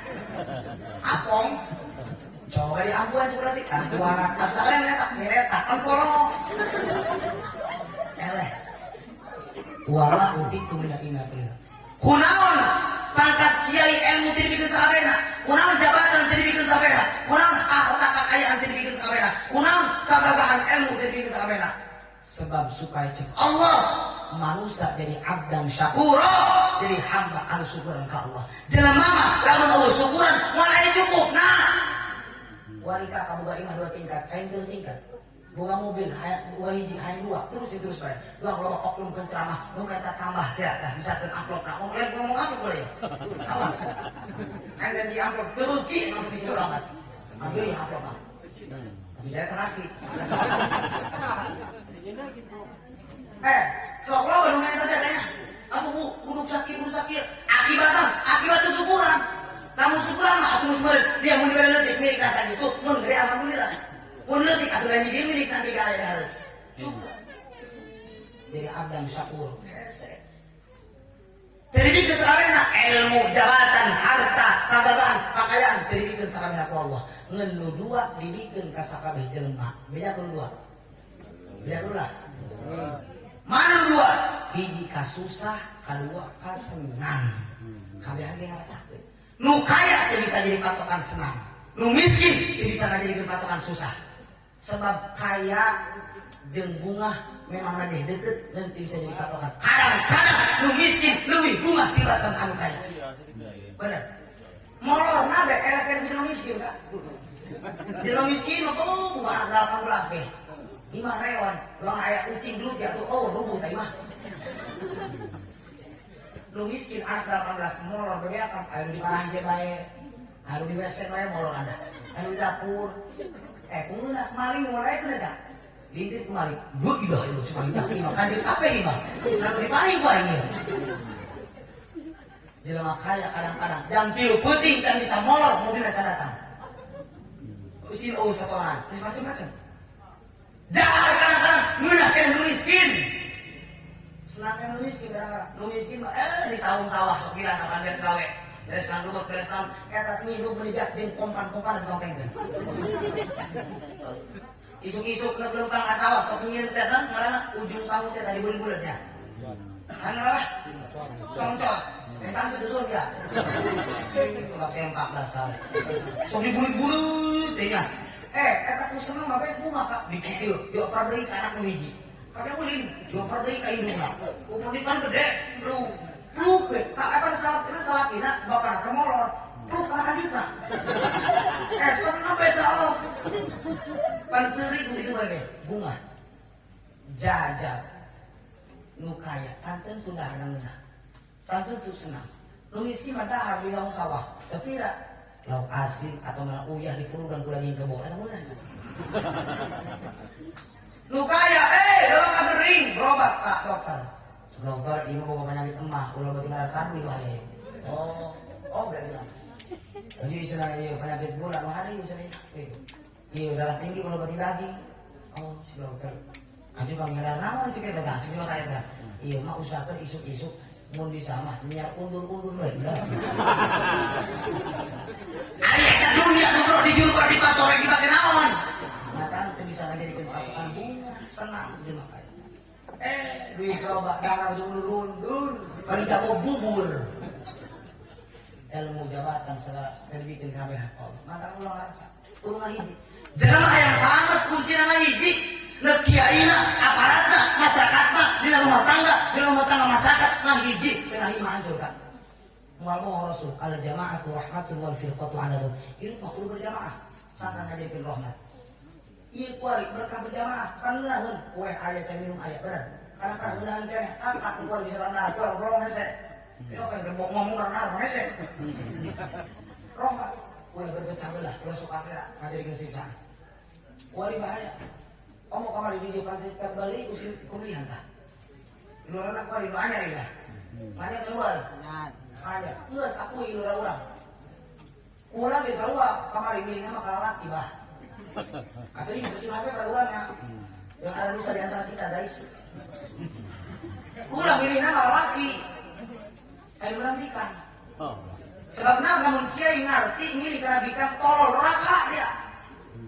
apong. Coba diampuan seperti ampuan, asalnya meletak, kan kolong. Eleh, wala utik tumina. Kunaon pangkat kiai ilmu jadi bikin sabena, kunaon jabatan jadi bikin sabena, kunaon harta kekayaan jadi bikin sabena, kunaon kegagahan ilmu jadi bikin sabena. Sebab supaya cek Allah manusia jadi abdan syakura, jadi hamba anu syukuran ke Allah. Jelema mah lamun Allah syukuran moal cukup. Nah, wanita kamu gak imah 2 tingkat, kain 3 tingkat. Bunga mobil, dua hiji, hanya 2, terus baik. Dua kalau oknum penceramah, lu kata tambah ya, bisa ke amplop. Nah, ngomong apa boleh? Awas. Anda di amplop teruki, kamu di situ banget. Ambil ya amplop mah. Tidak terakhir. Kalau baru main tadi adanya, aku kudu sakit. Akibat syukuran. Namun syukuran mah terus dia mau diberi letik, milik rasa gitu, mun gede alhamdulillah. Mun letik atau lain dia milik nanti gaya cukup. Jadi abdan syakur. Jadi bikin sakarena ilmu, jabatan, harta, kegagahan, pakaian, jadi bikin sakarena ku Allah. Ngenu 2 dibikin ka sakabeh jelema. Beda kedua. Mana 2? Hiji ka susah, kedua ka senang. Kabehan ge ngarasakeun. Nu kaya teu bisa jadi patokan senang. Nu miskin teu bisa ngajadikeun patokan susah. Sebab kaya jeung bunga memang lagi deket dan bisa jadi patokan. Kadang-kadang nu miskin leuwih bunga tibatan anu kaya. Bener. Molor nabe elak jeung miskin ka. Jeung miskin mah bunga 18 teh. Imah rewan, orang aya ucing dulu jatuh, rubuh teh mah. Lu miskin anak 18 molor bebeakan, anu di paranje bae, anu di WC bae molor ada. Anu di dapur. Kumaha maling mulai teh da. Dintip maling. Duh idah itu cuma idah imah kanjeng kape imah. Anu di paling gua ini. Jelema kaya kadang-kadang jam 3 peuting kan bisa molor mobilna datang. Usin satoran, macam-macam. Jangan kadang-kadang ngeunahkeun nu miskin. Senangkeun nu miskin kadang-kadang. Nu miskin mah di sawah sok bila sapan geus gawe. Geus nganggebek geus naon eta hidup berijak jeung pompan-pompan ditongkengkeun. Isuk-isuk ngeuleuh ka sawah sok ngirit teh kan karena ujung sawah teh tadi bulan-bulan ya. Anu lah. Congcot. Entah itu dusun ya. Kalau saya 14 tahun. Sok dibulut-bulut teh ya. Eta ku seneng mah bae bunga kak dikikil, dioper deui ka anak nu hiji. Pake ulin, dioper deui ka indungna. Upetikan gede, pluk we. Ka apa salapina bapana teh molor. Pluk kana kanjutna. Seneng bae teh. Pan seurik begitu bae bunga. Jajab. Nu kaya, tanten sudah ngeunah. Tanten tu senang. Nu miskin mah dahar di dalam sawah. Tapi lauk asin atau mana uyah dipulukan kula di kebo ada mana lu kaya dalam kabering berobat Pak dokter dokter ibu bawa penyakit emah ulah bati ngarakan itu hari berarti lah jadi istilahnya penyakit gula no hari istilahnya darah tinggi ulah bati daging si dokter aju kami ngarakan sih kita dah sih kayak iya mah usahakan isuk-isuk mun bisa mah niat undur-undur we. Ari eta dunia nu dijuruk di patore kita teh naon? Mata teu bisa ngajadikeun patokan bunga, senang jeung mah. Duit coba darah undur-undur, bari jago bubur. Ilmu jabatan segala terbikin kabeh hafal. Mata ulah ngarasa, urang hiji. Jelema aya selamat kuncina hiji. Lek kiaina, aparatna, masyarakatna, di rumah tangga masyarakat, nah hiji, tengah lima hancurkan. Mual Rasul, kalau jama'atu rahmatun wal firqatu adadun. Ini makhluk berjamaah, sangka ngajaikin rahmat. Iya kuari berkah berjamaah, kan ngeunahun, kue ayah cai minum ayah berat. Karena kan ngeunahun kene, sangka kuari bisa rendar, kuari berong hese. Ini kan gerbok ngomong rendar, hese. Rahmat, kue berpecah belah, kue suka saya, ngajaikin sisa. Kuari bahaya. Kamu kamari di depan saya kembali usil kuliah tak? Luar anak kau di banyak ya? Banyak keluar. Banyak. Terus aku iluran orang. Ulah geus sarua kamari milihna mah ka lalaki bah. Atau ini betul HP pada ulangnya. Yang ada dosa di antara kita guys. Ulah milihna ka lalaki. Anu urang bikan. Sebab namun kiai ngarti milih kana bikan tolol neraka dia.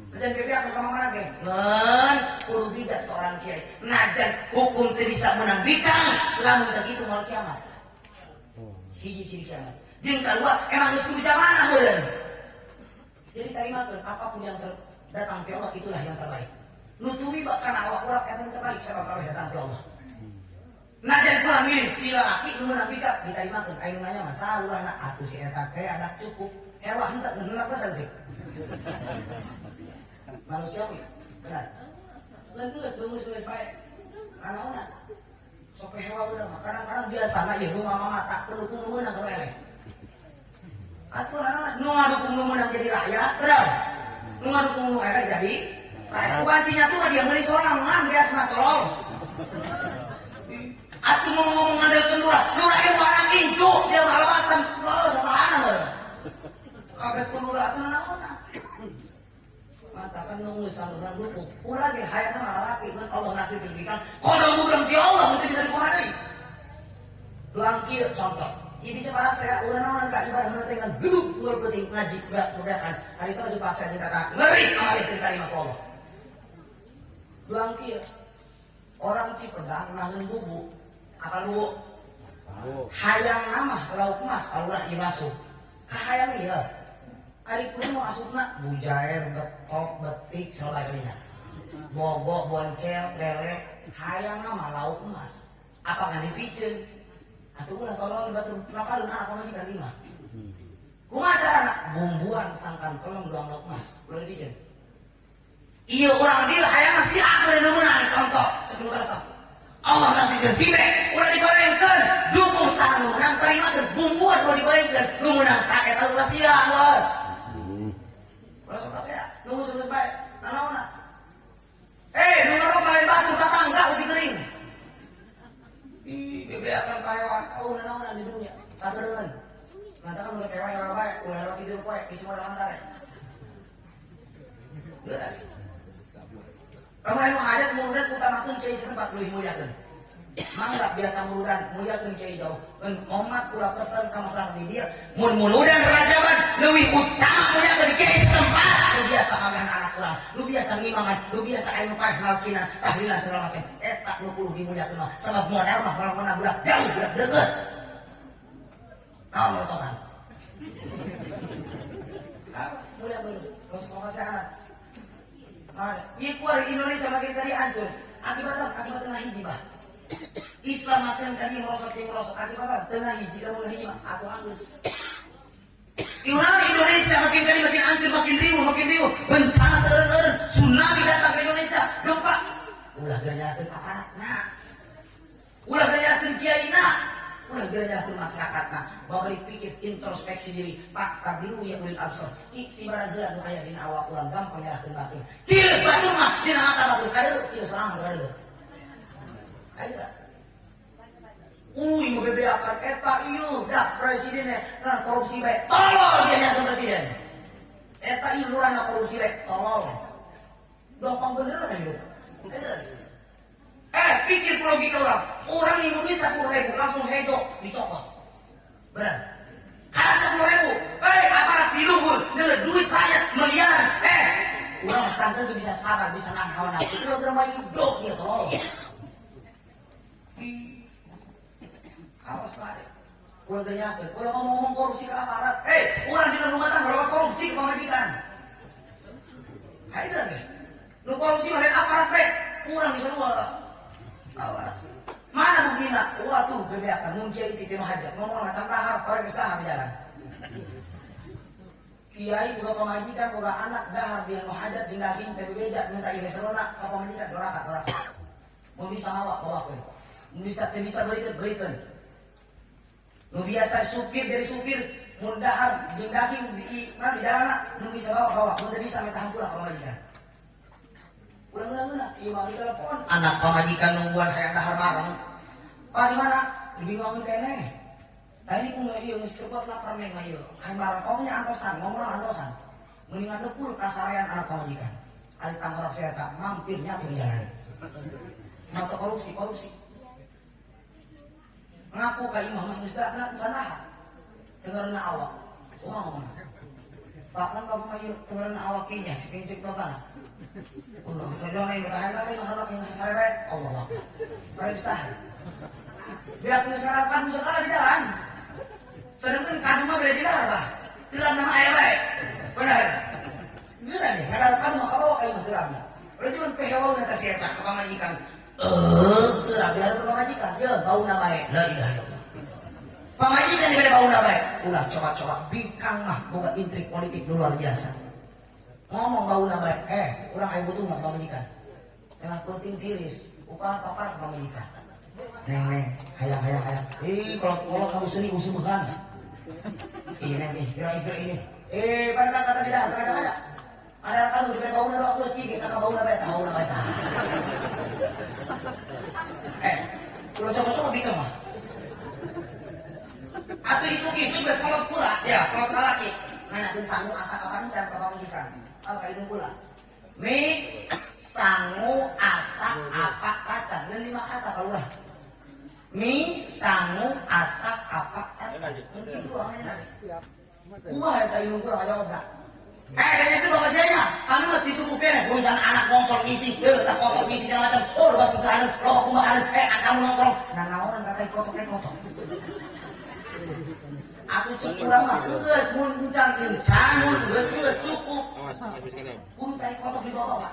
Najan bebe akan kamar mana geng? Men, kudu bijak seorang kiai. Najan hukum teu bisa menang bikan, lamun teu kitu moal kiamat. Hiji ciri kiamat. Jeung kadua emang geus kudu jamana meureun. Jadi tarimakeun apapun yang datang ke Allah itulah yang terbaik. Nutubi kana awak urang eta yang terbaik sabab kabeh datang ke Allah. Najan kula milih si lalaki nu meunang bikan ditarimakeun anu nanya masalah urangna atuh si eta teh anak cukup. Ewah henteu ngeunang apa teh. Manusiawi, benar. Lain geus bae. Anaona. Sok hewa udah kadang-kadang biasa na ieu mama mata pendukung nu meunang kelele. Atuh anaona nu ngadukung nu meunang jadi rakyat, terus. Nu ngadukung nu eleh jadi rakyat. Kuncinya tuh dia meuli sorangan biasa mah tolong. Atuh mau ngomong ngandelkeun lurah, lurah ieu anak incu, dia ngalawatan sasahana meureun. Kabeh kudu atuh naona. Matakan nunggu saluran dukung. Ulah ge hayatna lalaki mun Allah nanti diberikan. Kodong udang di Allah mesti bisa dipengaruhi. Doang kieu contoh. Ieu bisa bahasa ya urang naon ka ibadah menentekan geduk luar penting ngaji berat-berakan. Hari itu aja pasal dikata ngeri amali diterima ku Allah. Doang kieu. Orang Cipedang naheun bubu. Apa bubu? Hayang nama lauk emas alurah ieu masuk. Kahayang ieu. Ari kudu mau asupna bujair, betok, betik, sebagainya. Bogo, boncel, lele, hayang nama lauk emas. Apakah dipiceun? Atuh ulah tolong batu lakarun anak pamajikan 5. Kumaha carana? Bumbuan sangkan pelem doang lauk emas. Ulah dipiceun. Ieu urang dia hayang mesti aku yang meunang contoh ceuk resep. Allah nanti sibe ulah digorengkeun, dukung sareng menang tarimakeun bumbuan ulah digorengkeun, nu meunang saeta ulah siang, Bos. Ulah sok saya, nunggu terus bae. Nanaonna? Nunggu paling batu tatangga uji geuring. Bebe akan paewa, nanaonna di dunia. Sadereun. Mantakan ulah kewa bae, ulah lewat hidup poe, di semua dalam tare. Geura. Kamu anu adat mudah utamakeun kiai setempat leuwih mulyakeun. Mangga biasa muliakeun kiai jauh. Mun komat ulah pesen ka masyarakat di dia, mun muludan rajaban leuwih utama muliakeun kiai setempat. Nu biasa ngabehan anak urang, nu biasa ngimangan, nu biasa anu paeh ngalkinan, tahlilan segala macam. Eta nu kudu dimuliakeun mah. Sabab modal mah orang budak jauh budak deukeut. Naon motoran? Muliakeun, terus makasih anak. Ieu kuari Indonesia makin kali hancur. Akibatnya tengah hiji bah. Islam makin kali merosot akibatnya tengah hiji dan mulai hiji mah atuh halus. Indonesia makin kali makin hancur, makin riuh. Bencana teureun, tsunami datang ke Indonesia, gempa. Ulah geranyakeun aparatna. Ulah geranyakeun kiaina. Ulah geranyakeun masyarakatna. Babari pikir introspeksi diri. Pak tabiru ya ulil absar. Iktibaran heula nu aya dina awak urang gampang nyerahkeun batur. Cieu batur mah dina mata batur kadeu cieu sorang kadeu. Ayo. Mau bebe akan eta ieu dah presidennya nah korupsi bae. Tolol dia yang presiden. Eta ieu lurana korupsi bae. Tolol. Gampang bener kan ieu. Pikir logika orang. Orang yang duit 10.000 langsung hejo dicopot. Benar. Karena 10.000, aparat di luhur, duit rakyat miliaran. Orang santai itu bisa sabar, bisa nahan. Itu udah mau hidup dia tolol. Awas lari. Udah ternyata, udah ngomong korupsi ke aparat. Orang di rumah tangga berapa korupsi ke pemajikan. Itu lagi. Lu korupsi oleh aparat kurang bisa dua. Awas. Mana buktinya? Tuh bebeakan. Mungkin itu hajat. Ngomong macam tahar, orang istahar jalan. Kiai buka pemajikan, buka anak, dahar dia mau hajat, dindaging, bebeja, minta ini serona, ke pemajikan, dorakat. Mau bisa ngawak, bawa pun. Bisa berikan. Nu biasa supir dari supir, mun dahar dindaging di jalan, nu bisa bawa, mun bisa minta hampura pemajikan. Ulang-ulang, ieu mah telepon. Anak pamajikan nungguan hayang dahar bareng. Pak di mana? Dibingungin keneh. Nah ini pun iya geus kebot lapar meh mah ieu. Kan barang kaunya antosan, ngomong antosan. Mendingan dekul kasarean anak pamajikan. Kali tangorok saya tak mampirnya tuh jalan. Mata korupsi. Ngaku ka imam geus da kena sanah. Dengarna awak. Kumaha ngomong. Papan bapak mah ieu dengarna awak kinya saking bapak. Allah, kadang ini bertahan-tahan ini orang yang sareret. Allah Akbar. Perintah. Biar sekarang kan sekarang di jalan. Sedangkan kadu mah beda di dalam, Pak. Tiram nama air baik. Benar. Bisa nih, kadang kadu mah kabawa kayu tiramnya. Udah cuma pehewau nanti siapa ke pamajikan. Tiram biar pamajikan. Ya, bau nama baik. La ilaha illallah. Pamajikan diberi bau nama baik. Ulah coba-coba bikang mah buka intrik politik luar biasa. Ngomong bau nama baik. Orang ayo butuh mah pamajikan. Jangan penting tiris. Upah apa pamajikan. Neng, hayang. Kalau kamu seni usul bukan. Neng, kira ini. Pada kata tidak, kata. Ada kamu juga bau nama aku sedikit, kata bau nama baik. Kalau coba bikin mah. Atau isu-isu berkolot pula, ya, kolot lagi. Mana tuh sangu asa kapan cara pamajikan. Kayak itu pula. Sangu asa apa kaca, dan 5 kata keluar. Sangu asak apa kaca. Mungkin itu orangnya nanti. Kumaha ya tadi nunggu lah jawab dah. Kayaknya itu bapak saya. Kami mah disubuhkan ya. Urusan anak nongkrong isi. Tak kotor isi segala macam. Udah basis lain. Lomba kumbahan. Kamu nongkrong. Nah naonan kata kotor. Aku cukup lama. Terus mun bincang cangun. Terus cukup. Untai kotor di bawah.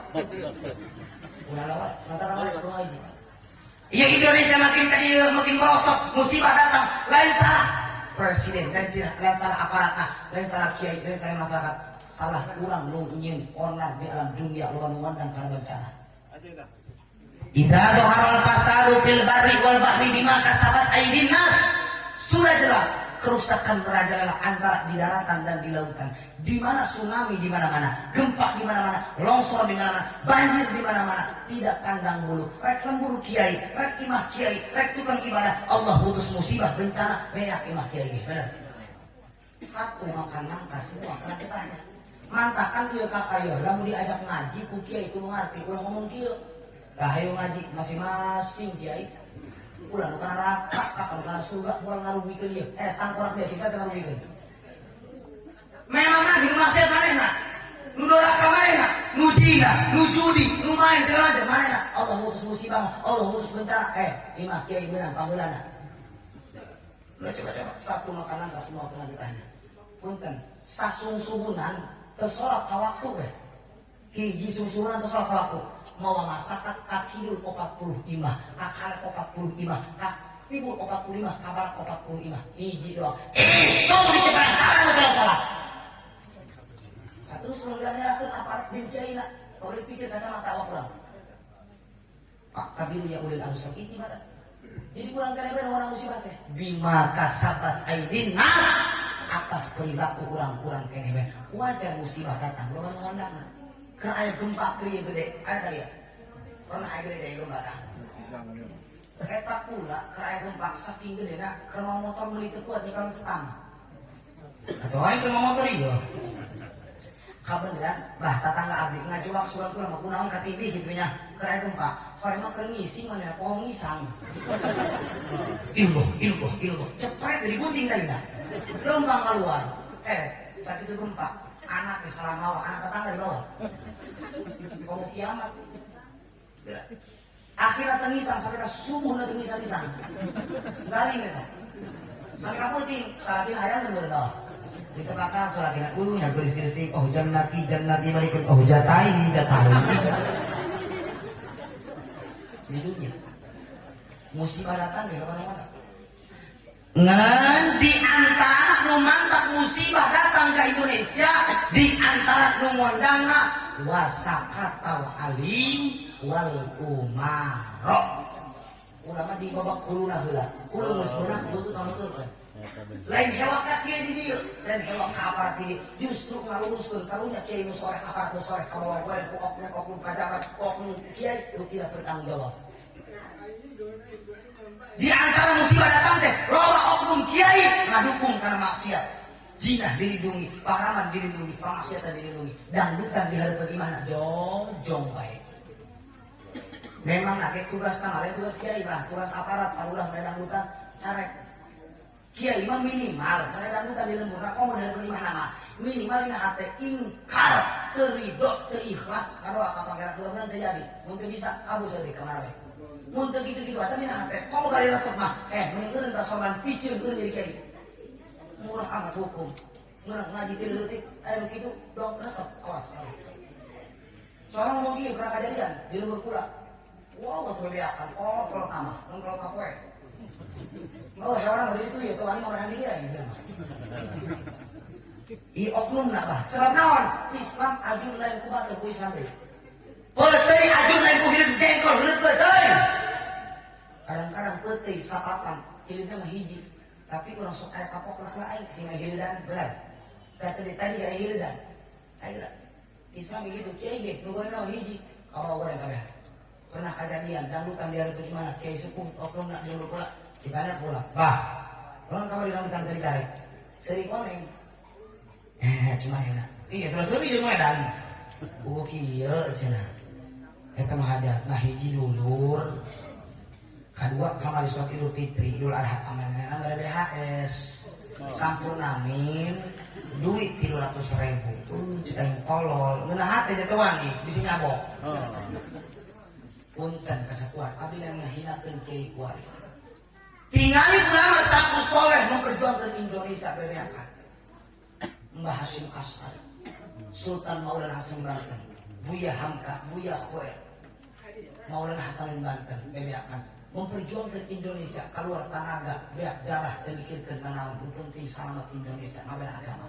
Udah lewat. Nanti lama lagi. Ya Indonesia makin kosong, musibah datang, lain salah presiden, lain salah aparat, lain salah kiai, lain salah masyarakat, salah kurang nungguin onar di alam dunia luar dan karena bencana. Idza dhaharal fasadu fil barri wal bahri bima kasabat aydin nas. Sudah jelas kerusakan merajalela antara di daratan dan di lautan. Di mana tsunami di mana-mana, gempa di mana-mana, longsor di mana-mana, banjir di mana-mana, tidak pandang bulu. Rek lembur kiai, rek imah kiai, rek tukang ibadah, Allah putus musibah bencana, banyak imah kiai. Benar. Satu makanan semua karena kita hanya mantakan dia kakak ya, lalu diajak ngaji, ku kiai ku ngerti, ulang ngomong kiai. Kahayu ngaji masing-masing kiai. Ulah bukan neraka, bukan surga, bukan ngarugikeun ieu. Tangkorak dia bisa ngarugikeun. Memang ngaji maksiat manehna. Nu doraka manehna, nu jina, nu judi, nu main segala macam manehna. Allah mutus musibah, Allah mutus bencana. Imah kiai beunang pangulana. Lu coba satu makanan ka semua pernah ditanya. Punten, sasungsuhunan teu salat sawaktu we. Hiji sungsuhunan teu salat sawaktu. Mau masakan kakidul 40 imah, kakar 40 imah, kakibul 45, kabar 40 imah. Hiji doang. Kamu dicepat salah. Terus mengira-ngira aparat bin Jaina, kalau dipikir kacamata awak kurang. Pak Kabiru ya ulil absar itu mana? Jadi kurang kadang-kadang orang musibah teh. Bima kasabat aydin nas, atas perilaku kurang-kurang kene. Wajar musibah datang, belum ngondang. Karena air gempa kriya gede, air kali ya. Pernah air gede gempa dah. Eta pula karena air gempa saking gede nak, karena motor beli terkuat nyekel setam. Atau air karena motor itu. Kabeneran, tetangga abdi ngajuak surat kurang aku naon ka TV hidupnya karena gempa. Fare mah keur ngisi mana pohon ngisang. Ilmu. Cepet dari gunting tadi dah. Lombang keluar. Saat itu gempa, anak di salah bawah, anak tetangga di bawah. Kamu kiamat. Akhirnya tengisan sampai ke subuh na tengisan. Garing ya. Sampai ke puting, saat ini ayam bener. Di belakang sholat kita, ya geris-geris, jannati malikun, jatai. Di dunia, musibah datang di mana-mana. Di antara nu mantap musibah datang ke Indonesia, di antara nu ngondangna wasakatau alim wal umaro. Ulama di babak kuluna heula, ulu geus beunang butuh tamutur. Lain hewa kieu di dieu, dan hewa ka aparat di dieu. Justru ngaluruskeun karunya kiai nu soleh aparat nu soleh kabawa goreng ku oknum pejabat, oknum kiai itu tidak bertanggung jawab. Di antara musibah datang teh, loba oknum kiai hukum karena maksiat. Zina dilindungi, paharaman dilindungi, pemaksiatan dilindungi. Dangdutan di hari bagaimana? Jong baik. Memang nak tugas kemarin tugas kiai lah, tugas aparat, palulah dangdutan carek. Kiai mah minimal, karena dangdutan di lembur. Kau mau dari bagaimana mah? Minimal ini hati ingkar, terido, terikhlas. Kalau apa pangeran mudah-mudahan terjadi, mungkin bisa kabur sendiri kemarin. Mungkin gitu-gitu aja nih hati. Kau dari resep mah, mending tas sorban picil jadi kiai. Murah amat hukum, murah ngaji detik, begitu dong resep, awas. Seorang mau dia pernah kejadian di lembur pula. Wow, betul biakan. Oh, kalau tamat, kalau kapue. Oh, orang begitu itu ya, tuan ini mau nahan dia gitu. I oknum nak bah. Sebab naon? Islam ajun lain kubat ku Islam teh. Peuting ajun lain ku hidup jengkol, hidup peuting. Kadang-kadang peuting sapatan, hidupnya mah hiji. Tapi orang sok aya kapok lah lain sing hidupan benar. Tadi gak hidupan. Ayo Islam begitu, kiai ge nugoan naon hiji. Kalau goreng kabeh. Pernah kejadian dangdutan di hari bagaimana kiai sepuh oknum nak diurut pula ditanya pula bah orang kamu di dangdutan tadi cari seri koneng cuma enak iya terus lebih cuma edan kieu cenah eta mah hajat nah hiji dulur kadua kamari sholat Idul Fitri Idul Adha amanana bare BHS sampurnamin duit 300.000 cek aing tolol ngeunah teh jatuhan nih bisi nyabok punten kesatuan abdi yang ngahinakeun kiai kuat tinggali ulama salafus soleh memperjuangkan Indonesia bebeakan Mbah Hasyim Asy'ari Sultan Maulana Hasan Banten Buya Hamka Buya Khoer Maulana Hasan Banten bebeakan memperjuangkan Indonesia keluar tenaga beak darah dan mikirkeun nanaon penting selamat Indonesia mabena agama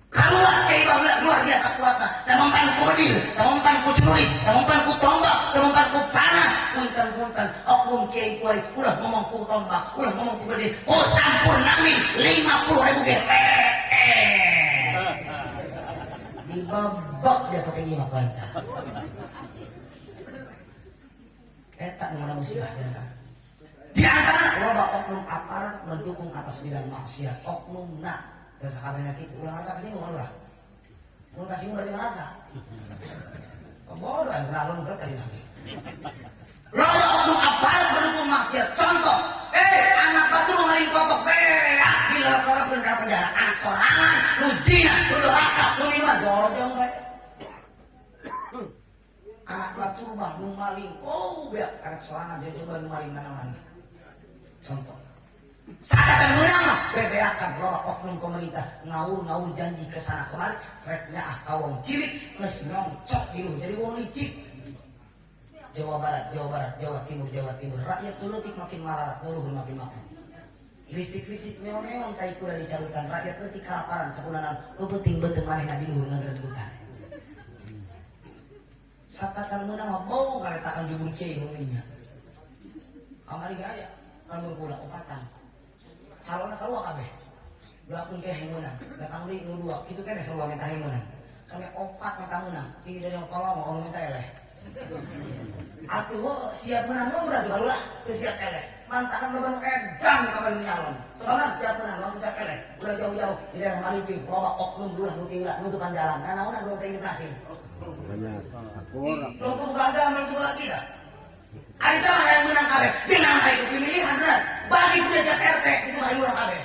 keluar kiai baheula luar biasa kuatna da mempan ku bedil da mempan ku celurit da mempan ku tombak da mempan ku panah punten oknum kiai kuari ulah ngomong ku tombak ulah ngomong ku bedil sampurna min 50.000 ge dibabak dia pakai nyimak wanita eta nu musibah di antara loba oknum aparat mendukung atas bidang maksiat oknumna terus kabehna kitu ulah ngarasa kesini ulah mun kasih ulah ngarasa bodoh terlalu enggak tadi lagi loba oknum aparat mendukung maksiat contoh anak batu ngering kokok dilaporkeun ka penjara anak sorangan nu zina nu durhaka nu lima dojong bae anak batu mah nu maling beak anak sorangan dia coba nu maling mana contoh sadatan menang bebeakan loba oknum pemerintah ngaur janji kesana kemari reknya kawong cilik geus nyongcok diluh jadi wong licik Jawa Barat, Jawa Timur rakyat politik makin marah luhur makin makin risik-risik meong-meong tai kuda dicalurkan rakyat leutik kalaparan kepunanan lu beuting-beuteung manehna di luhur ngagerebukan sadatan menang mah bau ngaretakan jubur kiai nulinya kamari gaya kalau pula opatan calon sarua kabeh doakeun ke menang datang deui nu dua kitu keneh sarua minta menang sampai opat mata menang di dari kolong mau minta eleh atuh siap menang mah berarti baru lah siap eleh mantakan lo nu edan kapan nyalon soalnya siap menang lo siap eleh udah jauh-jauh di daerah Maripi bawa oknum dulu nutupan jalan nah naon anu teh nasi banyak lo tuh gagal itu lagi dah ada yang menang kabeh jenang itu pemilihan benar bagi budaya RT itu mah urang kabeh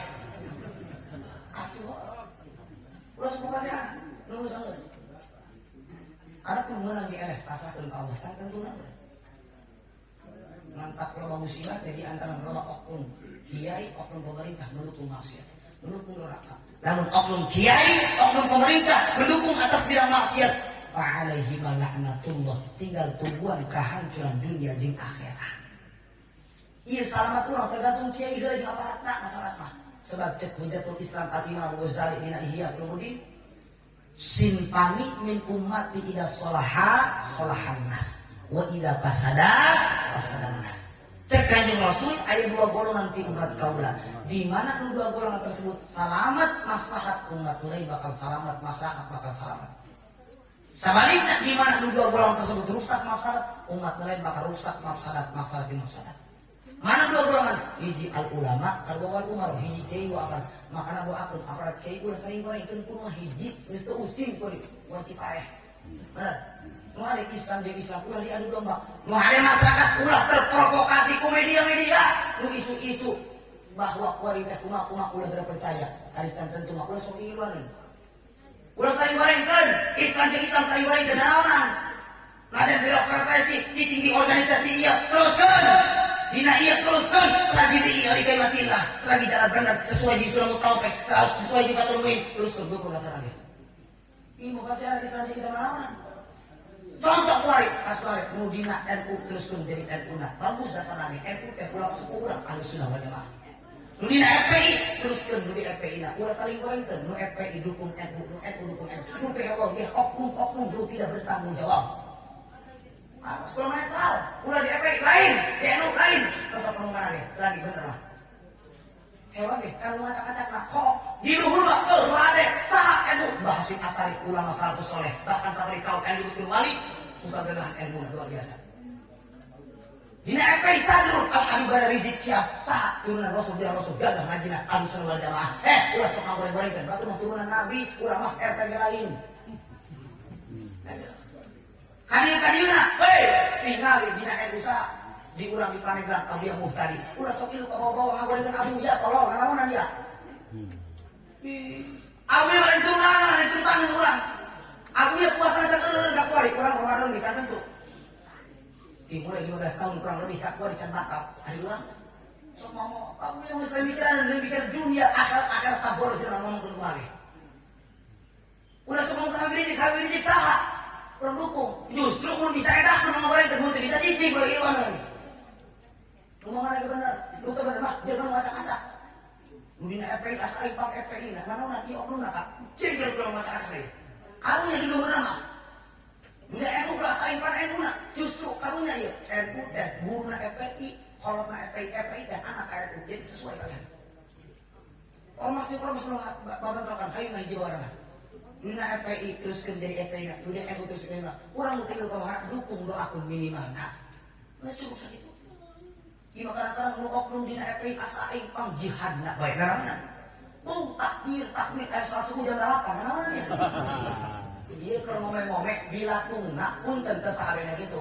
ulah sepokatnya nunggu sangat ada pun menang di RT pasrahkeun ka Allah sang tentu nantak loba musibah jadi antara loba oknum kiai oknum pemerintah mendukung maksiat mendukung neraka namun oknum kiai oknum pemerintah mendukung atas bidang maksiat fa'alaihi laknatullah tinggal tungguan kehancuran dunia jeung akhirat ieu salamat urang tergantung kiai heula jeung aparatna masalah mah sebab cek Hujatul Islam Al-Imam Ghazali dina Ihya Ulumuddin simpani min ummati ida solaha solahan nas wa ida fasada fasadan nas cek Kanjeng Rasul aya dua golongan ti umat kaula di mana dua golongan tersebut selamat maslahat umat lain bakal selamat maslahat bakal selamat sebaliknya di mana dua golongan tersebut rusak maslahat umat lain bakal rusak mafsadat mafsadat Mana dua golongan? Hiji al ulama, kedua umar, hiji kiai akan makana gua akun aparat kiai ulah saling goreng itu pun hiji geus teu usim kuring wajib aeh. Benar. Nu ada Islam jeung Islam ulah diadu domba. Nu ada masyarakat ulah terprovokasi ku media-media, nu isu-isu bahwa kualitas kumaha ulah tidak percaya. Ari santen teu mah ulah sok iluan. Ulah saling gorengkeun, Islam jeung Islam saling gorengkeun naonan. Lajar birokrasi, cicing di organisasi iya teruskeun. Dina iya teruskan selagi di kalimatillah, selagi jalan benar sesuai di surah Mutaufik, sesuai di Fathul Muin, teruskan dulu pembahasannya. Ini mau kasih ada Islam jadi sama lawan. Contoh kuari, aswari, Nudina NU teruskan jadi NU nah, bagus dasarnya NU pulang sepuluh kalau sudah bagaimana. Nudina FPI teruskan jadi FPI nah, ulah saling gorengkan, nu FPI dukung NU, NU dukung NU, nu PKO dia oknum dulu tidak bertanggung jawab. Sekolah netral, udah di FPI lain, di NU lain, masa pengumuman deh, selagi bener lah. Hewan deh, kalau ngacak-ngacak lah, kok di luhur lah, lu ada, sah NU, Hasyim Asy'ari, ulama salafus soleh, bahkan sampai kau NU Betul Wali, bukan gagah NU luar biasa. Di FPI Sadur, Al-Habibah Rizik Syihab, sah turunan Rasul dia Rasul gagah majina, Ahlussunnah wal Jamaah. Ulah sok ngoreng-gorengkeun, batu mah turunan Nabi, ulama RT lain. Kadieu-kadieu tinggal di NU sa diulang di Paneglang Abdiyah Muhtadi. Ulah sok ilu ka bawa-bawa ngagorengkeun Abu ya tolong naonan dia. Abu yang paling tunangan ada ceritakan urang. Abu ya puasa cakeun gak kuari urang Ramadan ge can tentu. Dimulai 15 tahun kurang lebih gak kuari can batal. Ari urang sok mau Abu yang geus mikir dunia akhirat sabor cenah ngomong kudu mari. Ulah sok ngomong Habib saha? Kurang dukung, justru pun bisa edak pun ngomongin ke buntu bisa cicing bagi iluan. Ngomong lagi benar, lu tuh benar mak, jangan macam-macam. Mungkin FPI asal ipang FPI, nah mana nanti oknum nak cingkir kurang macam-macam deh. Karunya di luar nama, udah NU asal ipang NU nak, justru karunya ya NU dan guru nak FPI, kalau nak FPI dan anak NU jadi sesuai kalian. Ormas bapak terkan, ayo ngaji barang. Duna FPI terus menjadi FPI nak, dunia FPI terus menjadi nak. Orang mungkin kalau dukung doa akun minimal nak, nggak cukup segitu. Iya kadang-kadang lu oknum dina FPI asaing pang jihad nak baik namanya. Takbir ayat salah subuh jam 8 namanya. Dia kalau ngomong-ngomong bila tungnak pun tentu sahabanya gitu.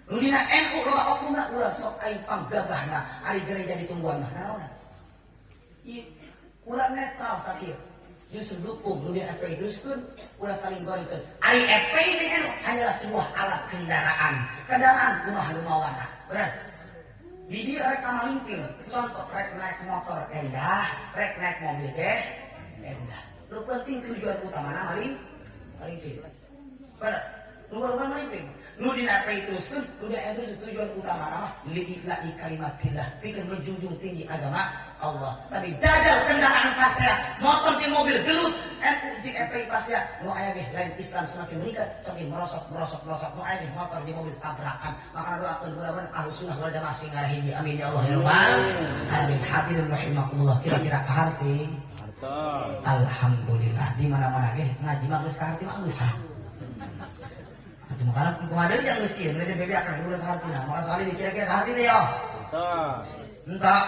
Lu dina NU kalau oknum nak ulah sok aing pang gagah nak, hari gereja ditungguan mah namanya. Iya ulah netral sakit. Justru dukung dunia FPI teruskan ulah saling gorengkeun. Ari FPI ini kan hanyalah sebuah alat kendaraan kumaha lumawana. Benar. Di dia rek kamalimping, contoh rek naik motor endah, rek naik mobil endah. Lu penting tujuan utama malimping. Benar. Nu barusan malimping. Nu dina FPI teruskan dunia itu tujuan utama nama li'ila'i kalimatillah, pikir menjunjung tinggi agama Allah. Tapi jajal kendaraan pasya, motor di mobil gelut, NU jik FPI pasya, nu aya ge lain Islam semakin meningkat, semakin merosot. Nu aya ge motor di mobil tabrakan. Maka doakeun mudah-mudahan Ahlussunnah wal Jamaah sing hiji. Amin ya Allah ya rabbal alamin. Hadirin rahimakumullah. Kira-kira kaharti? Alhamdulillah. Di mana-mana ge ngaji mah geus kaharti mah geus. Cuma karena kemarin yang mesti, mereka bebek akan dulu kahartina. Maka sekali dikira-kira kahartina ya. Entah.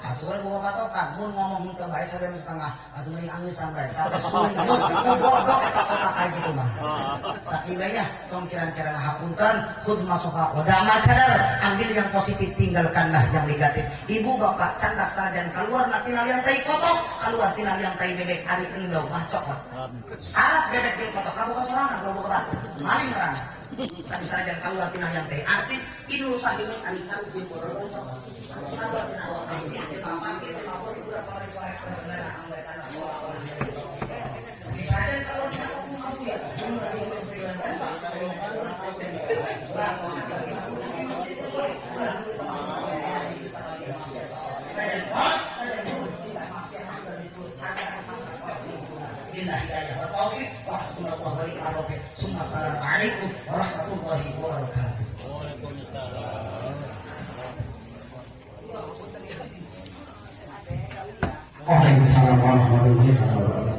Aturan gua patokan, mun ngomong ke baik saja setengah, atau mending angin sampai, sampai sulit, bodoh kata-kata kayak gitu mah. Sakibanya, tong kira-kira hapunten, khud masofa, wadama kadar, ambil yang positif, tinggalkanlah yang negatif. Ibu bapak cantas dan keluar nak tinggal yang tai kotok, keluar tinggal yang tai bebek, hari enggau mah coklat. Syarat bebek yang kotok, kamu kesorangan, kamu kerat, maling merana. Tapi saja keluar tinggal yang tai artis, idul sahimin alisan bin bodoh. Assalamualaikum warahmatullahi wabarakatuh. Waalaikumsalam warahmatullahi wabarakatuh.